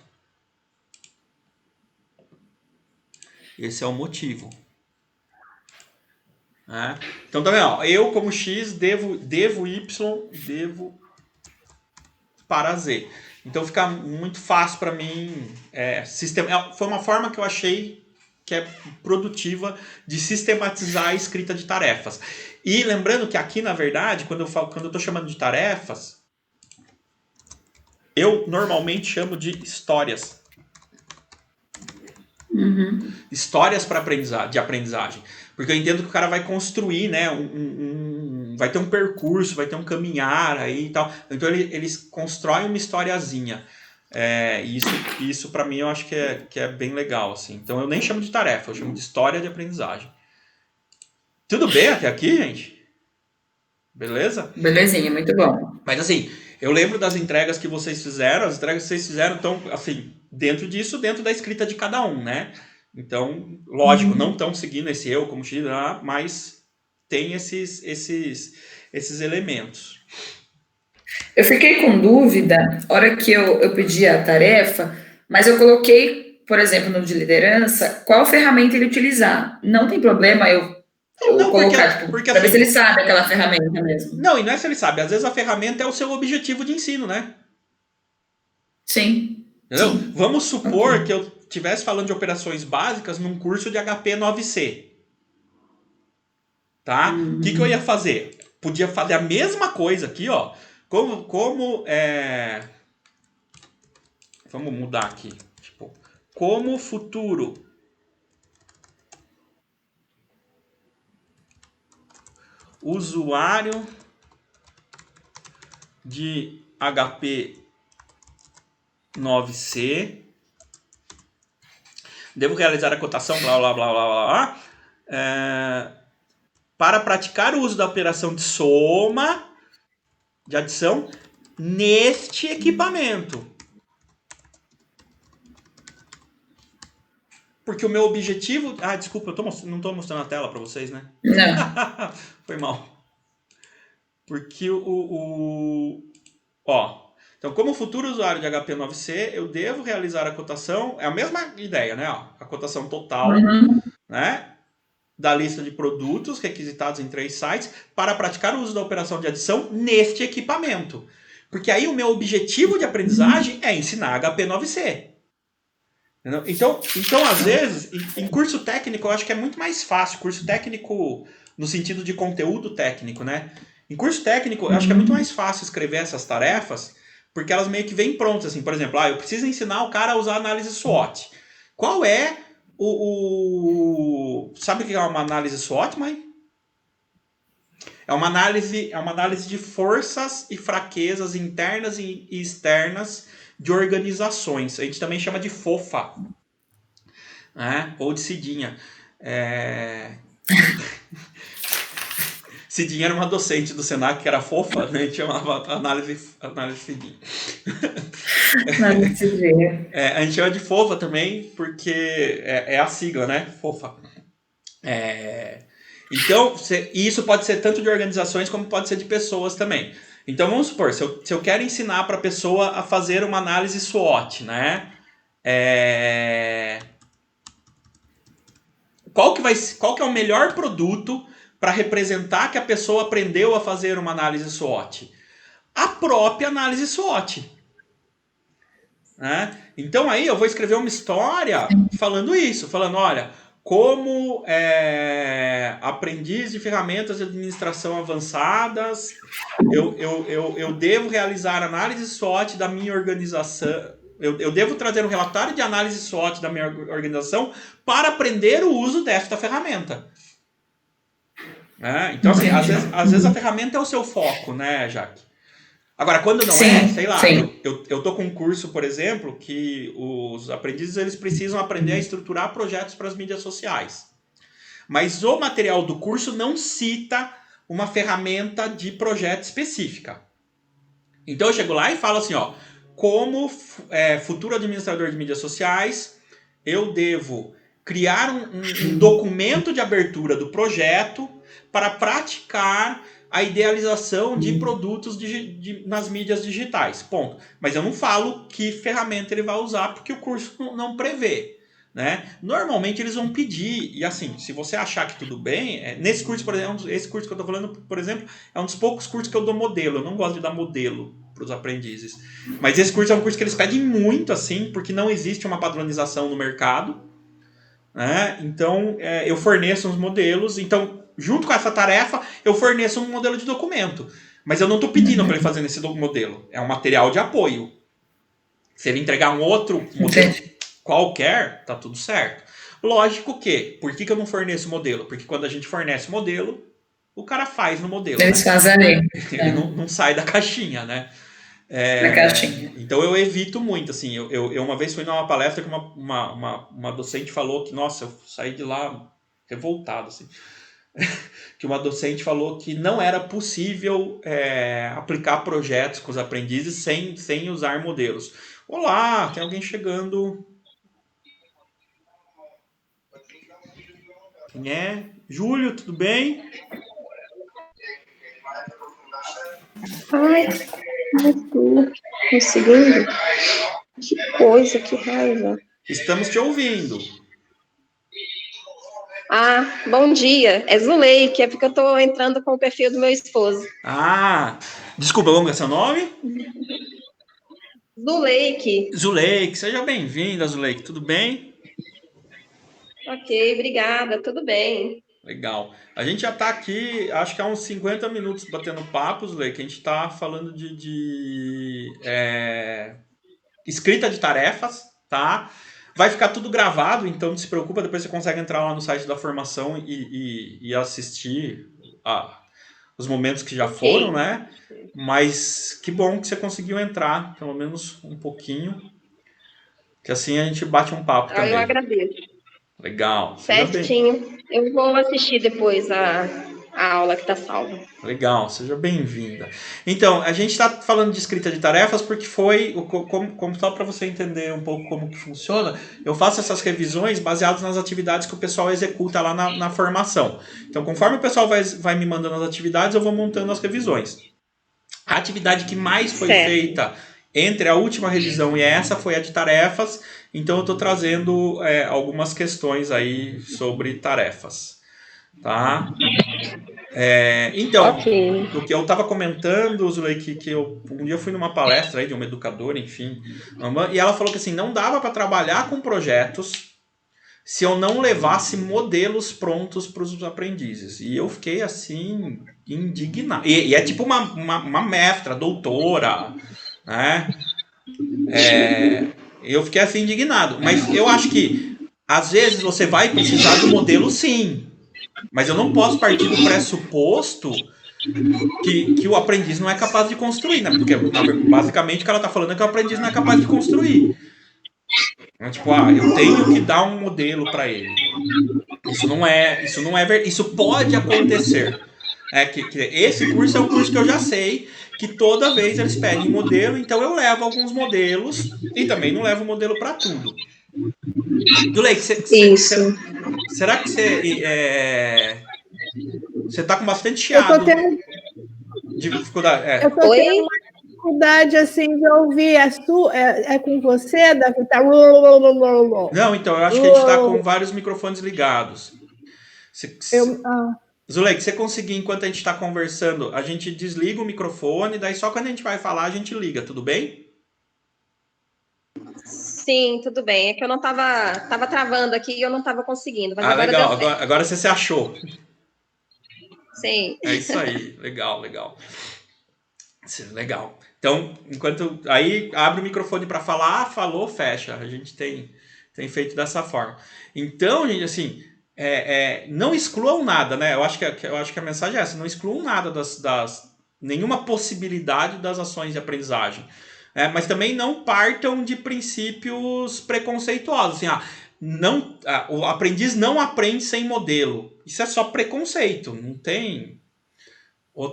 Esse é o motivo. Então, tá vendo? Ó, eu, como X, devo Y, devo para Z. Então, fica muito fácil para mim. Foi uma forma que eu achei que é produtiva de sistematizar a escrita de tarefas. E lembrando que aqui, na verdade, quando eu estou chamando de tarefas, eu normalmente chamo de histórias. Uhum. Histórias de aprendizagem. Porque eu entendo que o cara vai construir, né, vai ter um percurso, vai ter um caminhar aí e tal. Então eles constroem uma historiazinha. Isso para mim eu acho que é bem legal, assim. Então eu nem chamo de tarefa, eu chamo de história de aprendizagem. Tudo bem até aqui, gente? Beleza? Belezinha, muito bom. Mas assim, eu lembro das entregas que vocês fizeram, as entregas que vocês fizeram estão, assim, dentro da escrita de cada um, né? Então, lógico, não estão seguindo esse eu como X, mas tem esses elementos. Eu fiquei com dúvida, na hora que eu pedi a tarefa, mas eu coloquei, por exemplo, no de liderança, qual ferramenta ele utilizar. Não tem problema eu colocar, para ver assim, se ele sabe aquela ferramenta mesmo. Não, e não é se ele sabe, às vezes a ferramenta é o seu objetivo de ensino, né? Sim. Entendeu? Sim. Vamos supor que eu estivesse falando de operações básicas num curso de HP 9C. Tá? O que eu ia fazer? Podia fazer a mesma coisa aqui, ó. Vamos mudar aqui. Tipo, como futuro usuário de HP 9C. Devo realizar a cotação, blá, blá, blá, blá, blá. Para praticar o uso da operação de soma, de adição, neste equipamento. Porque o meu objetivo... desculpa, eu não estou mostrando a tela para vocês, né? Não. Foi mal. Porque então, como futuro usuário de HP9C, eu devo realizar a cotação... É a mesma ideia, né? A cotação total, né? da lista de produtos requisitados em 3 sites para praticar o uso da operação de adição neste equipamento. Porque aí o meu objetivo de aprendizagem é ensinar HP9C. Então, às vezes, em curso técnico, eu acho que é muito mais fácil. Curso técnico no sentido de conteúdo técnico, né? Em curso técnico, eu acho que é muito mais fácil escrever essas tarefas, porque elas meio que vêm prontas. Assim, por exemplo, eu preciso ensinar o cara a usar análise SWOT. Qual é Sabe o que é uma análise SWOT, mãe? É uma análise de forças e fraquezas internas e externas de organizações. A gente também chama de FOFA, né? Ou de Cidinha. Cidinha era uma docente do Senac que era fofa, né? A gente chamava análise Cidinha. A gente chama de fofa também, porque é a sigla, né? Fofa. Então, isso pode ser tanto de organizações como pode ser de pessoas também. Então, vamos supor, se eu quero ensinar para a pessoa a fazer uma análise SWOT, né? Qual que é o melhor produto para representar que a pessoa aprendeu a fazer uma análise SWOT? A própria análise SWOT. Né? Então, aí eu vou escrever uma história falando isso, falando, olha, como aprendiz de ferramentas de administração avançadas, eu devo realizar análise SWOT da minha organização. Eu devo trazer um relatório de análise SWOT da minha organização para aprender o uso desta ferramenta. Então, assim, às vezes a ferramenta é o seu foco, né, Jaque? Agora, quando não sei lá, eu tô com um curso, por exemplo, que os aprendizes eles precisam aprender a estruturar projetos para as mídias sociais. Mas o material do curso não cita uma ferramenta de projeto específica. Então, eu chego lá e falo assim, ó, como futuro administrador de mídias sociais, eu devo criar um documento de abertura do projeto para praticar a idealização de produtos nas mídias digitais. Ponto. Mas eu não falo que ferramenta ele vai usar, porque o curso não prevê. Né? Normalmente eles vão pedir, e assim, se você achar que tudo bem, nesse curso, por exemplo, esse curso que eu estou falando, por exemplo, é um dos poucos cursos que eu dou modelo. Eu não gosto de dar modelo para os aprendizes. Mas esse curso é um curso que eles pedem muito, assim, porque não existe uma padronização no mercado. Né? Então, eu forneço uns modelos. Então, junto com essa tarefa, eu forneço um modelo de documento. Mas eu não estou pedindo para ele fazer nesse modelo. É um material de apoio. Se ele entregar um outro modelo qualquer, tá tudo certo. Lógico que, por que eu não forneço modelo? Porque quando a gente fornece modelo, o cara faz no modelo. Eles fazem ali. Ele não sai da caixinha, né? Da caixinha. Então eu evito muito, assim. Eu uma vez fui numa palestra que uma docente falou que, nossa, eu saí de lá revoltado, assim. Que uma docente falou que não era possível aplicar projetos com os aprendizes sem usar modelos. Olá, tem alguém chegando. Quem é? Júlio, tudo bem? Ai, não estou conseguindo. Que coisa, que raiva. Estamos te ouvindo. Ah, bom dia. É Zuleike, é porque eu estou entrando com o perfil do meu esposo. Ah, desculpa, como é seu nome? Zuleike. Zuleike, seja bem-vinda, Zuleike, tudo bem? Ok, obrigada, tudo bem. Legal. A gente já está aqui, acho que há uns 50 minutos batendo papo, Zuleike. A gente está falando de escrita de tarefas, tá? Vai ficar tudo gravado, então não se preocupa, depois você consegue entrar lá no site da formação e assistir os momentos que já foram, né? Mas que bom que você conseguiu entrar, pelo menos um pouquinho, que assim a gente bate um papo também. Eu agradeço. Legal. Certinho. Eu vou assistir depois a aula que está salva. Legal, seja bem-vinda. Então, a gente está falando de escrita de tarefas porque foi, como só para você entender um pouco como que funciona, eu faço essas revisões baseadas nas atividades que o pessoal executa lá na formação. Então, conforme o pessoal vai me mandando as atividades, eu vou montando as revisões. A atividade que mais foi feita entre a última revisão e essa foi a de tarefas, então eu estou trazendo algumas questões aí sobre tarefas. tá? Então, Ok. o que eu estava comentando, Zulei, que um dia eu fui numa palestra aí de uma educadora, enfim, e ela falou que assim, não dava para trabalhar com projetos se eu não levasse modelos prontos para os aprendizes. E eu fiquei assim, indignado. E é tipo uma mestra, doutora, né? Eu fiquei assim indignado. Mas eu acho que às vezes você vai precisar do modelo, sim. Mas eu não posso partir do pressuposto que o aprendiz não é capaz de construir, né? Porque basicamente o que ela está falando é que o aprendiz não é capaz de construir. Então, tipo, eu tenho que dar um modelo para ele. Isso não é isso pode acontecer. Que esse curso é um curso que eu já sei que toda vez eles pedem modelo, então eu levo alguns modelos e também não levo modelo para tudo. Dulei, Isso. será que você tá com bastante Eu tô chiado tendo, de dificuldade? eu tô Oi? tendo uma dificuldade assim de ouvir. É com você, Davi? Tá... Não, então eu acho que a gente está com vários microfones ligados. Zuleika, se você conseguir, enquanto a gente está conversando, a gente desliga o microfone, daí só quando a gente vai falar a gente liga, tudo bem? Sim, tudo bem. É que eu não tava travando aqui e eu não tava conseguindo, mas agora Legal. deu certo. Agora você se achou. Sim. É isso aí. Legal. Legal. Então, enquanto aí abre o microfone para falar, falou, fecha. A gente tem feito dessa forma. Então, gente, assim, não excluam nada, né? Eu acho que a mensagem é essa: não excluam nada nenhuma possibilidade das ações de aprendizagem. Mas também não partam de princípios preconceituosos. Assim, o aprendiz não aprende sem modelo. Isso é só preconceito, não tem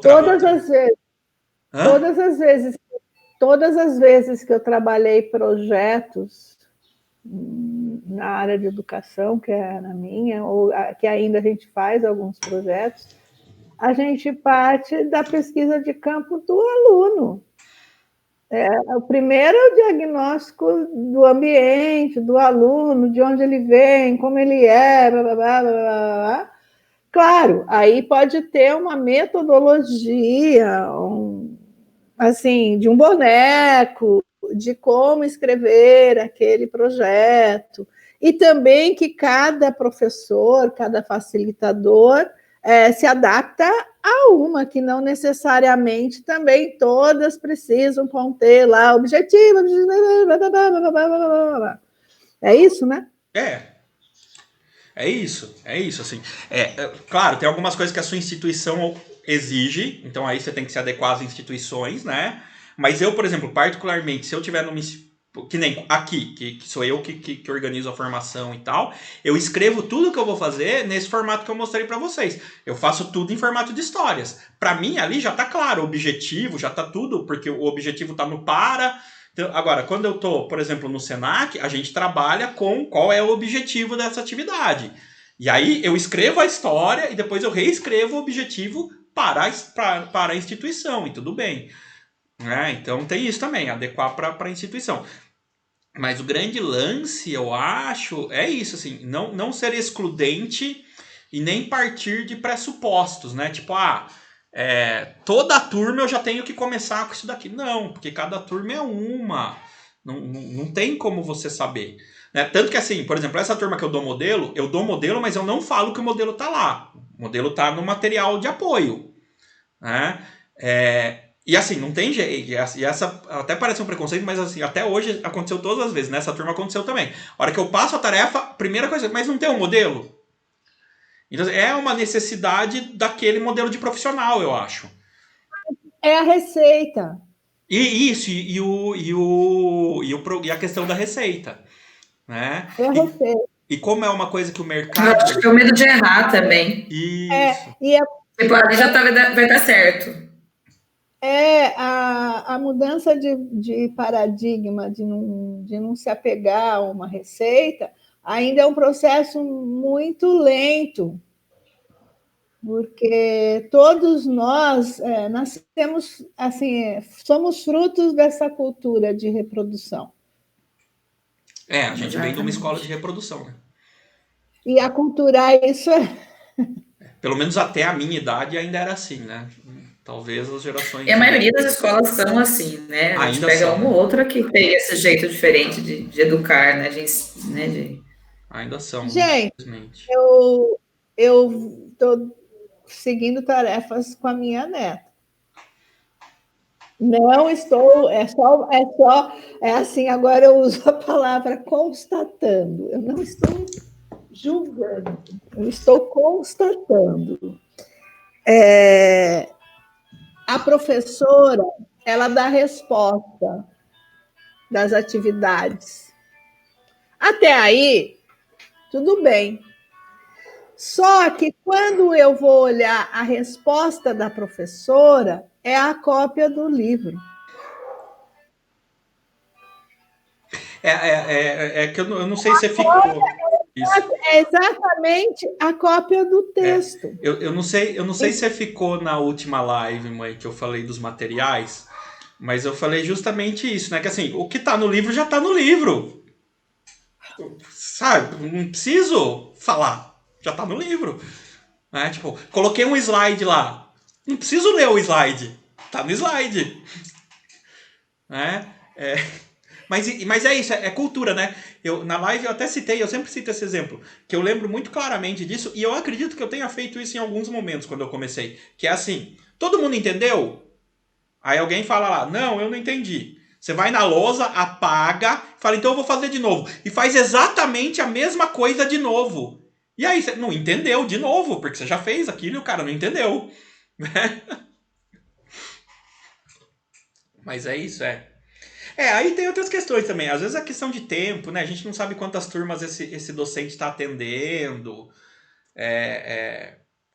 Todas as vezes. Hã? Todas as vezes que eu trabalhei projetos na área de educação, que é na minha, ou que ainda a gente faz alguns projetos, a gente parte da pesquisa de campo do aluno. O primeiro é o diagnóstico do ambiente, do aluno, de onde ele vem, como ele é, blá, blá, blá, blá, blá. Claro, aí pode ter uma metodologia, assim, de um boneco, de como escrever aquele projeto, e também que cada professor, cada facilitador se adapta a uma, que não necessariamente também todas precisam conter lá objetivo. É isso, né? É isso, assim. Claro, tem algumas coisas que a sua instituição exige, então aí você tem que se adequar às instituições, né? Mas eu, por exemplo, particularmente, se eu tiver numa que nem aqui, que sou eu que organizo a formação e tal, eu escrevo tudo que eu vou fazer nesse formato que eu mostrei para vocês. Eu faço tudo em formato de histórias. Para mim, ali já tá claro o objetivo, já tá tudo, porque o objetivo tá no para. Então, agora, quando eu tô, por exemplo, no Senac, a gente trabalha com qual é o objetivo dessa atividade. E aí eu escrevo a história e depois eu reescrevo o objetivo para a instituição, e tudo bem. Então tem isso também, adequar para a instituição. Mas o grande lance, eu acho, é isso, assim, não ser excludente e nem partir de pressupostos, né? Tipo, toda a turma eu já tenho que começar com isso daqui. Não, porque cada turma é uma. Não tem como você saber. Né? Tanto que, assim, por exemplo, essa turma que eu dou modelo, mas eu não falo que o modelo tá lá. O modelo tá no material de apoio. Né? E assim, não tem jeito. E essa até parece um preconceito, mas assim, até hoje aconteceu todas as vezes. Nessa turma aconteceu também. A hora que eu passo a tarefa, primeira coisa, mas não tem um modelo? Então, é uma necessidade daquele modelo de profissional, eu acho. É a receita. E isso, e a questão da receita. Né? É a receita. E como é uma coisa que o mercado. Eu acho que é o medo de errar também. Isso. Tipo, ali já vai dar certo. A mudança de paradigma, de não se apegar a uma receita, ainda é um processo muito lento, porque todos nós nascemos, assim, somos frutos dessa cultura de reprodução. A gente vem de uma escola de reprodução, né? E aculturar isso Pelo menos até a minha idade ainda era assim, né? Talvez as gerações... E a maioria das escolas são assim, né? A gente Ainda pega são, uma ou né? outra que tem esse jeito diferente de educar, né? Ainda são, Gente, infelizmente. eu estou seguindo tarefas com a minha neta. Não estou, é assim, agora eu uso a palavra constatando. Eu não estou julgando, eu estou constatando. A professora, ela dá resposta das atividades. Até aí, tudo bem. Só que quando eu vou olhar a resposta da professora, é a cópia do livro. É que eu não sei se ficou isso. É exatamente a cópia do texto. Eu não sei se ficou na última live, mãe, que eu falei dos materiais, mas eu falei justamente isso, né? Que assim, o que tá no livro já tá no livro. Sabe? Não preciso falar. Já tá no livro. Né? Tipo, coloquei um slide lá. Não preciso ler o slide. Tá no slide. Né? Mas é isso, é cultura, né? Na live eu até citei, eu sempre cito esse exemplo, que eu lembro muito claramente disso, e eu acredito que eu tenha feito isso em alguns momentos quando eu comecei. Que é assim, todo mundo entendeu? Aí alguém fala lá, não, eu não entendi. Você vai na lousa, apaga, fala, então eu vou fazer de novo. E faz exatamente a mesma coisa de novo. E aí você não entendeu de novo, porque você já fez aquilo e o cara não entendeu. Mas é isso, aí tem outras questões também. Às vezes a questão de tempo, né? A gente não sabe quantas turmas esse docente está atendendo,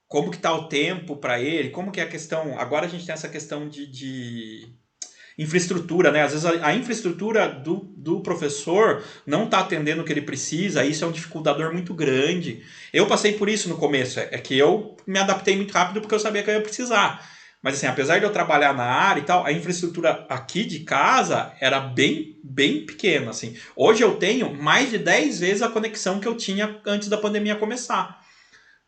como que tá o tempo para ele, como que é a questão... Agora a gente tem essa questão de infraestrutura, né? Às vezes a infraestrutura do professor não está atendendo o que ele precisa, isso é um dificultador muito grande. Eu passei por isso no começo, é que eu me adaptei muito rápido porque eu sabia que eu ia precisar. Mas assim, apesar de eu trabalhar na área e tal, a infraestrutura aqui de casa era bem, bem pequena, assim. Hoje eu tenho mais de 10 vezes a conexão que eu tinha antes da pandemia começar.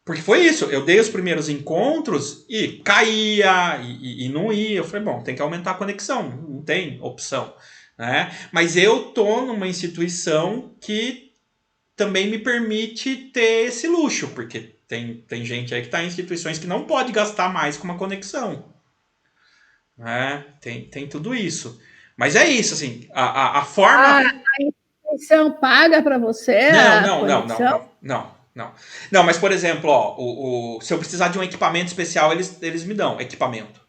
Porque foi isso, eu dei os primeiros encontros e caía e não ia. Eu falei, bom, tem que aumentar a conexão, não tem opção. Né? Mas eu tô numa instituição que também me permite ter esse luxo, porque tem gente aí que está em instituições que não pode gastar mais com uma conexão. Né? Tem tudo isso. Mas é isso, assim, a forma... A instituição paga para você Não, a conexão? Não, mas por exemplo, ó, se eu precisar de um equipamento especial, eles me dão equipamento.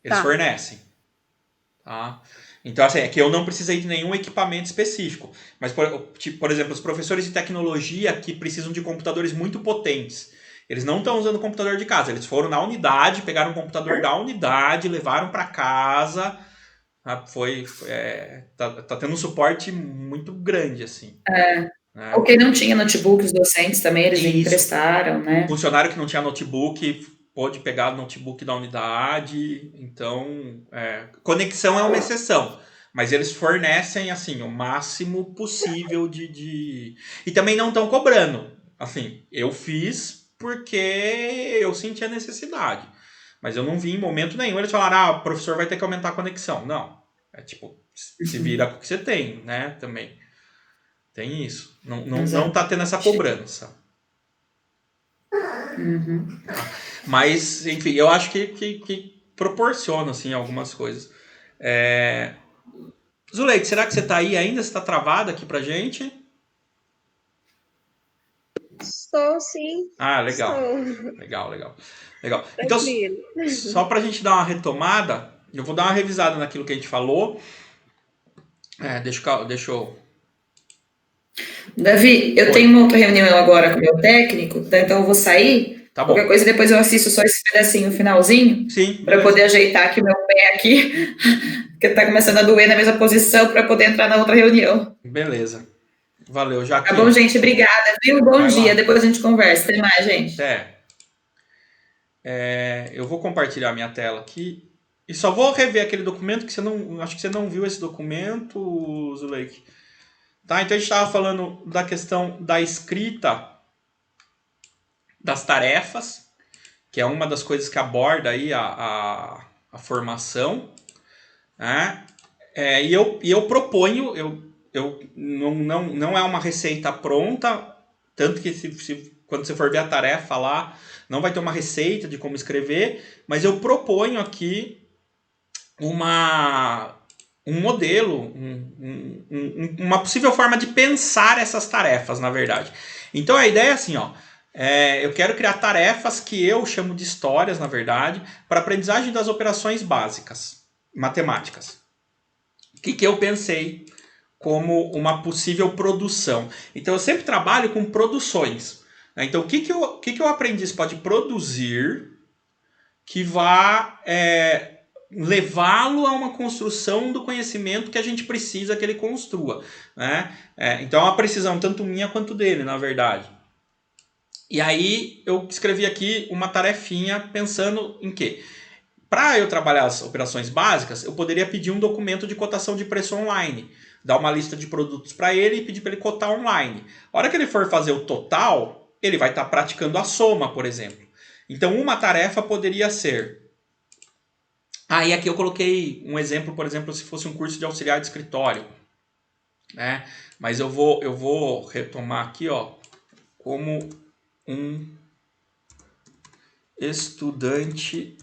Eles Tá. fornecem. Tá? Então, assim, é que eu não precisei de nenhum equipamento específico. Mas, por exemplo, os professores de tecnologia que precisam de computadores muito potentes, eles não estão usando o computador de casa. Eles foram na unidade, pegaram o computador da unidade, levaram para casa. Tá tendo um suporte muito grande, assim. Né? Ou quem não tinha notebook, os docentes também, eles Isso. emprestaram, né? Funcionário que não tinha notebook pôde pegar o notebook da unidade. Então, conexão é uma exceção. Mas eles fornecem, assim, o máximo possível de... E também não estão cobrando. Assim, eu fiz porque eu senti a necessidade. Mas eu não vi em momento nenhum eles falaram, o professor vai ter que aumentar a conexão. Não. É tipo, se vira com o que você tem, né? Também. Tem isso. Não tá tendo essa cobrança. Uhum. Mas, enfim, eu acho que proporciona, assim, algumas coisas. Zuleide, será que você tá aí ainda? Você tá travada aqui pra gente? Estou, sim. Ah, legal. Estou. Legal. Então, Tranquilo. só pra gente dar uma retomada, eu vou dar uma revisada naquilo que a gente falou. Deixa eu... Davi, eu Oi. tenho uma outra reunião agora com o meu técnico, então eu vou sair. Tá bom. Qualquer coisa, depois eu assisto só esse pedacinho finalzinho, Sim, para beleza. poder ajeitar aqui o meu pé aqui, que tá começando a doer na mesma posição, para poder entrar na outra reunião. Beleza. Valeu, Jaquim. Tá bom, gente? Obrigada, viu? Bom Vai dia. lá. Depois a gente conversa. Até mais, gente. Até. Eu vou compartilhar minha tela aqui. E só vou rever aquele documento que acho que você não viu esse documento, Zuleike. Tá, então a gente estava falando da questão da escrita das tarefas, que é uma das coisas que aborda aí a formação, né? E eu proponho, não é uma receita pronta, tanto que quando você for ver a tarefa lá, não vai ter uma receita de como escrever, mas eu proponho aqui um modelo, uma possível forma de pensar essas tarefas, na verdade. Então a ideia é assim, ó. Eu quero criar tarefas que eu chamo de histórias, na verdade, para aprendizagem das operações básicas, matemáticas. O que eu pensei como uma possível produção? Então eu sempre trabalho com produções. Né? Então o que o aprendiz pode produzir que vá levá-lo a uma construção do conhecimento que a gente precisa que ele construa. Né? Então é uma precisão tanto minha quanto dele, na verdade. E aí eu escrevi aqui uma tarefinha pensando em quê? Para eu trabalhar as operações básicas, eu poderia pedir um documento de cotação de preço online, dar uma lista de produtos para ele e pedir para ele cotar online. A hora que ele for fazer o total, ele vai estar praticando a soma, por exemplo. Então uma tarefa poderia ser... e aqui eu coloquei um exemplo, por exemplo, se fosse um curso de auxiliar de escritório. Né? Mas eu vou retomar aqui, ó, como um estudante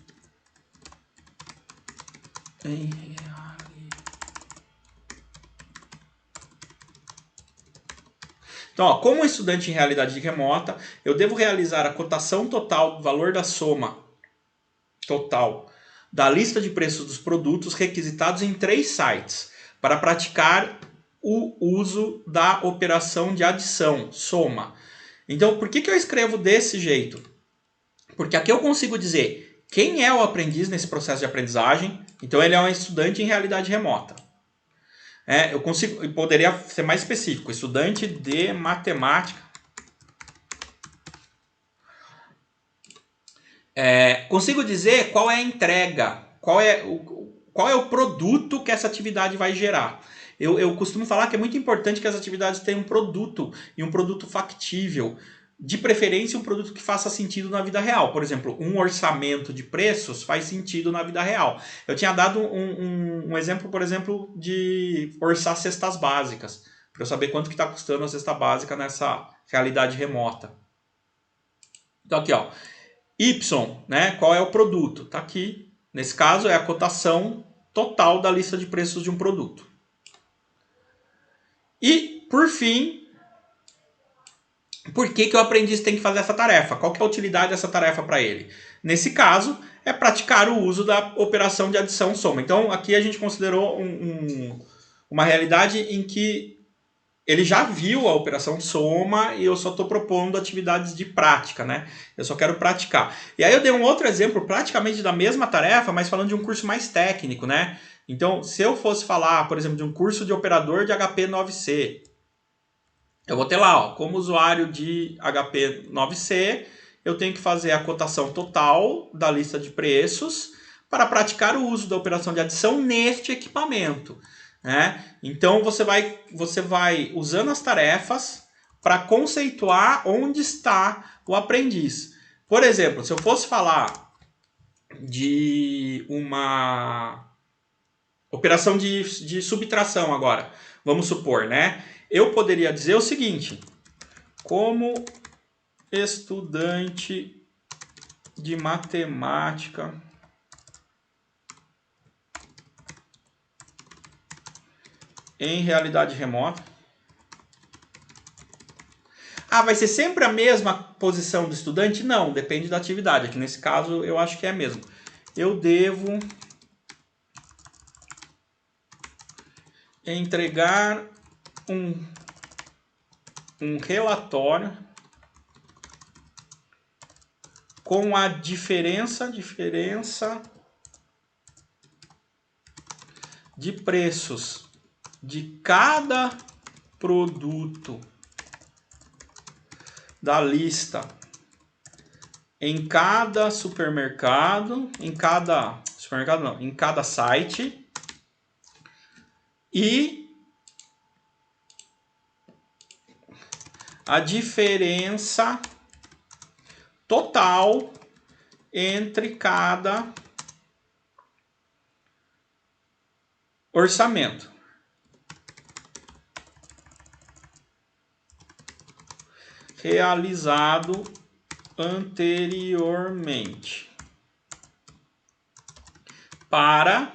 Então, ó, como estudante em realidade remota, eu devo realizar a cotação total do valor da soma total da lista de preços dos produtos requisitados em 3 sites para praticar o uso da operação de adição, soma. Então, por que eu escrevo desse jeito? Porque aqui eu consigo dizer quem é o aprendiz nesse processo de aprendizagem. Então, ele é um estudante em realidade remota. Eu poderia ser mais específico, estudante de matemática. Consigo dizer qual é a entrega, qual é o produto que essa atividade vai gerar. Eu costumo falar que é muito importante que as atividades tenham um produto e um produto factível. De preferência, um produto que faça sentido na vida real. Por exemplo, um orçamento de preços faz sentido na vida real. Eu tinha dado um exemplo, por exemplo, de orçar cestas básicas, para eu saber quanto que está custando a cesta básica nessa realidade remota. Então aqui, ó, Y, né? Qual é o produto? Está aqui. Nesse caso, é a cotação total da lista de preços de um produto. E, por fim, por que o aprendiz tem que fazer essa tarefa? Qual que é a utilidade dessa tarefa para ele? Nesse caso, é praticar o uso da operação de adição-soma. Então, aqui a gente considerou uma realidade em que ele já viu a operação soma e eu só estou propondo atividades de prática, né? Eu só quero praticar. E aí eu dei um outro exemplo praticamente da mesma tarefa, mas falando de um curso mais técnico, né? Então, se eu fosse falar, por exemplo, de um curso de operador de HP 9C, eu vou ter lá, ó, como usuário de HP 9C, eu tenho que fazer a cotação total da lista de preços para praticar o uso da operação de adição neste equipamento. Né? Então você vai usando as tarefas para conceituar onde está o aprendiz. Por exemplo, se eu fosse falar de uma operação de subtração agora, vamos supor, né? Eu poderia dizer o seguinte: como estudante de matemática em realidade remota. Vai ser sempre a mesma posição do estudante? Não, depende da atividade. Aqui nesse caso eu acho que é mesmo. Eu devo entregar um relatório com a diferença de preços de cada produto da lista em cada supermercado, em cada site e a diferença total entre cada orçamento. Realizado anteriormente. Para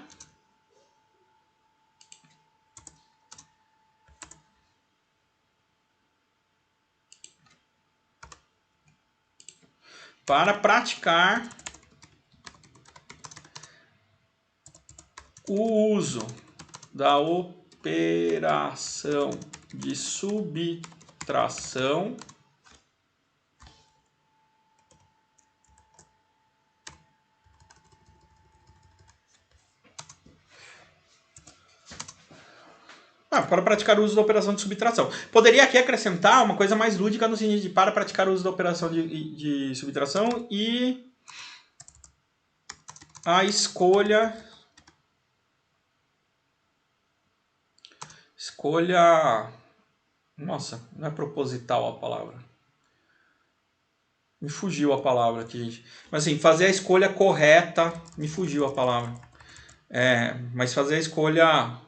praticar o uso da operação de subtração para praticar o uso da operação de subtração. Poderia aqui acrescentar uma coisa mais lúdica no sentido de para praticar o uso da operação de subtração e a escolha nossa, não é proposital a palavra. Me fugiu a palavra aqui, gente. Mas assim, fazer a escolha correta, me fugiu a palavra. Mas fazer a escolha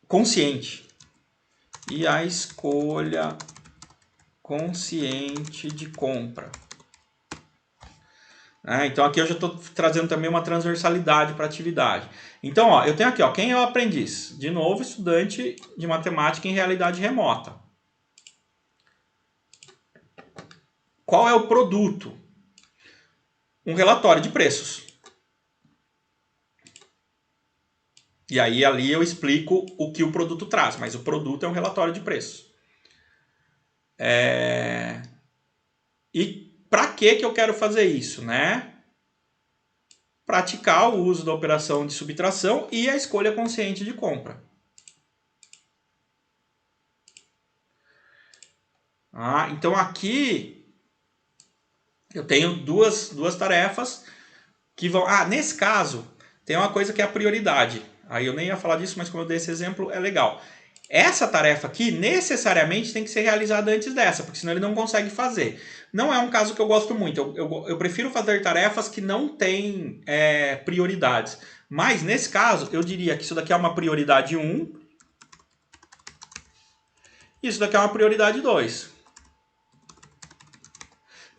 consciente. E a escolha consciente de compra. Então aqui eu já estou trazendo também uma transversalidade para a atividade. Então, ó, eu tenho aqui, ó, quem é o aprendiz? De novo, estudante de matemática em realidade remota. Qual é o produto? Um relatório de preços. E aí ali eu explico o que o produto traz, mas o produto é um relatório de preços. E para que eu quero fazer isso, né? Praticar o uso da operação de subtração e a escolha consciente de compra. Então aqui eu tenho duas tarefas que vão... nesse caso tem uma coisa que é a prioridade. Aí eu nem ia falar disso, mas como eu dei esse exemplo, é legal. Essa tarefa aqui necessariamente tem que ser realizada antes dessa, porque senão ele não consegue fazer. Não é um caso que eu gosto muito. Eu prefiro fazer tarefas que não têm prioridades. Mas, nesse caso, eu diria que isso daqui é uma prioridade 1. Isso daqui é uma prioridade 2.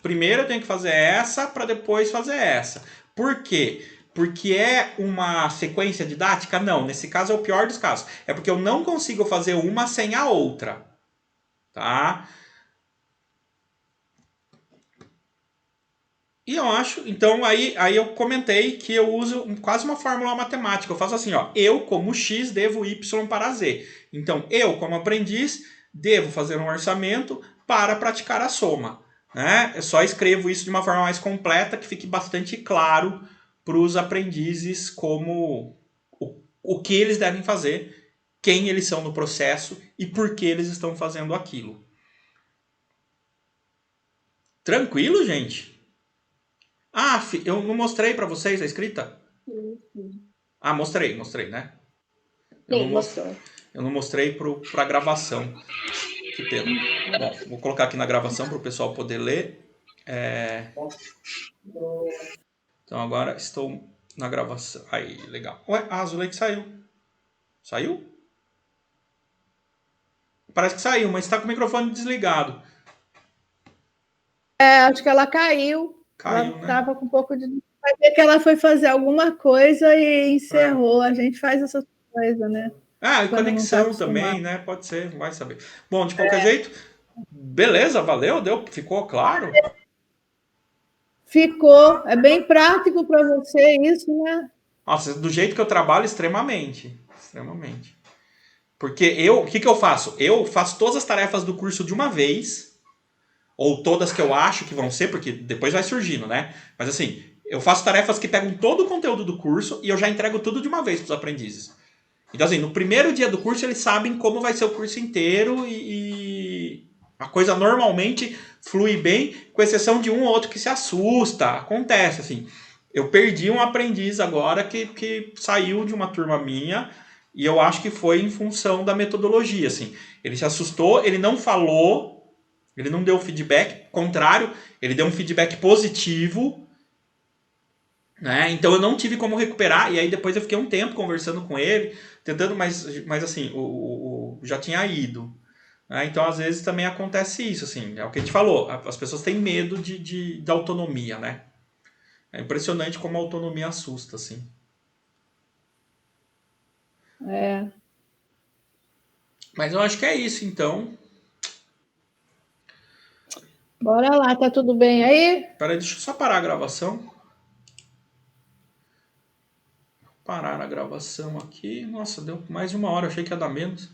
Primeiro eu tenho que fazer essa para depois fazer essa. Por quê? Porque é uma sequência didática? Não, nesse caso é o pior dos casos. É porque eu não consigo fazer uma sem a outra. Tá? E eu acho... Então, aí eu comentei que eu uso quase uma fórmula matemática. Eu faço assim, ó. Eu, como X, devo Y para Z. Então, eu, como aprendiz, devo fazer um orçamento para praticar a soma. Né? Eu só escrevo isso de uma forma mais completa, que fique bastante claro para os aprendizes como o que eles devem fazer, quem eles são no processo e por que eles estão fazendo aquilo. Tranquilo, gente? Eu não mostrei para vocês a escrita? Mostrei, né? Sim, mostrou. Eu não mostrei para a gravação. Que pena. Bom, vou colocar aqui na gravação para o pessoal poder ler. Então agora estou na gravação. Aí, legal. Ué, a Zuleika saiu. Saiu? Parece que saiu, mas está com o microfone desligado. Acho que ela caiu. Ela estava com um pouco de... Vai ver que ela foi fazer alguma coisa e encerrou. A gente faz essas coisas, né? E conexão também, né? Pode ser, não vai saber. Bom, de qualquer jeito, beleza, valeu, ficou claro? Ficou. É bem prático para você isso, né? Nossa, do jeito que eu trabalho, extremamente. Extremamente. Porque o que eu faço? Eu faço todas as tarefas do curso de uma vez, ou todas que eu acho que vão ser, porque depois vai surgindo, né? Mas assim, eu faço tarefas que pegam todo o conteúdo do curso e eu já entrego tudo de uma vez para os aprendizes. Então assim, no primeiro dia do curso eles sabem como vai ser o curso inteiro e a coisa normalmente flui bem, com exceção de um ou outro que se assusta. Acontece, assim. Eu perdi um aprendiz agora que saiu de uma turma minha e eu acho que foi em função da metodologia, assim. Ele se assustou, ele não falou, Ele não deu feedback, contrário, ele deu um feedback positivo, né? Então eu não tive como recuperar, e aí depois eu fiquei um tempo conversando com ele, tentando, mas assim, já tinha ido. Né? Então às vezes também acontece isso, assim, é o que a gente falou, as pessoas têm medo da autonomia, né? É impressionante como a autonomia assusta, assim. É. Mas eu acho que é isso, então. Bora lá, tá tudo bem aí? Peraí, deixa eu só parar a gravação. Parar a gravação aqui. Nossa, deu mais de 1 hora, achei que ia dar menos.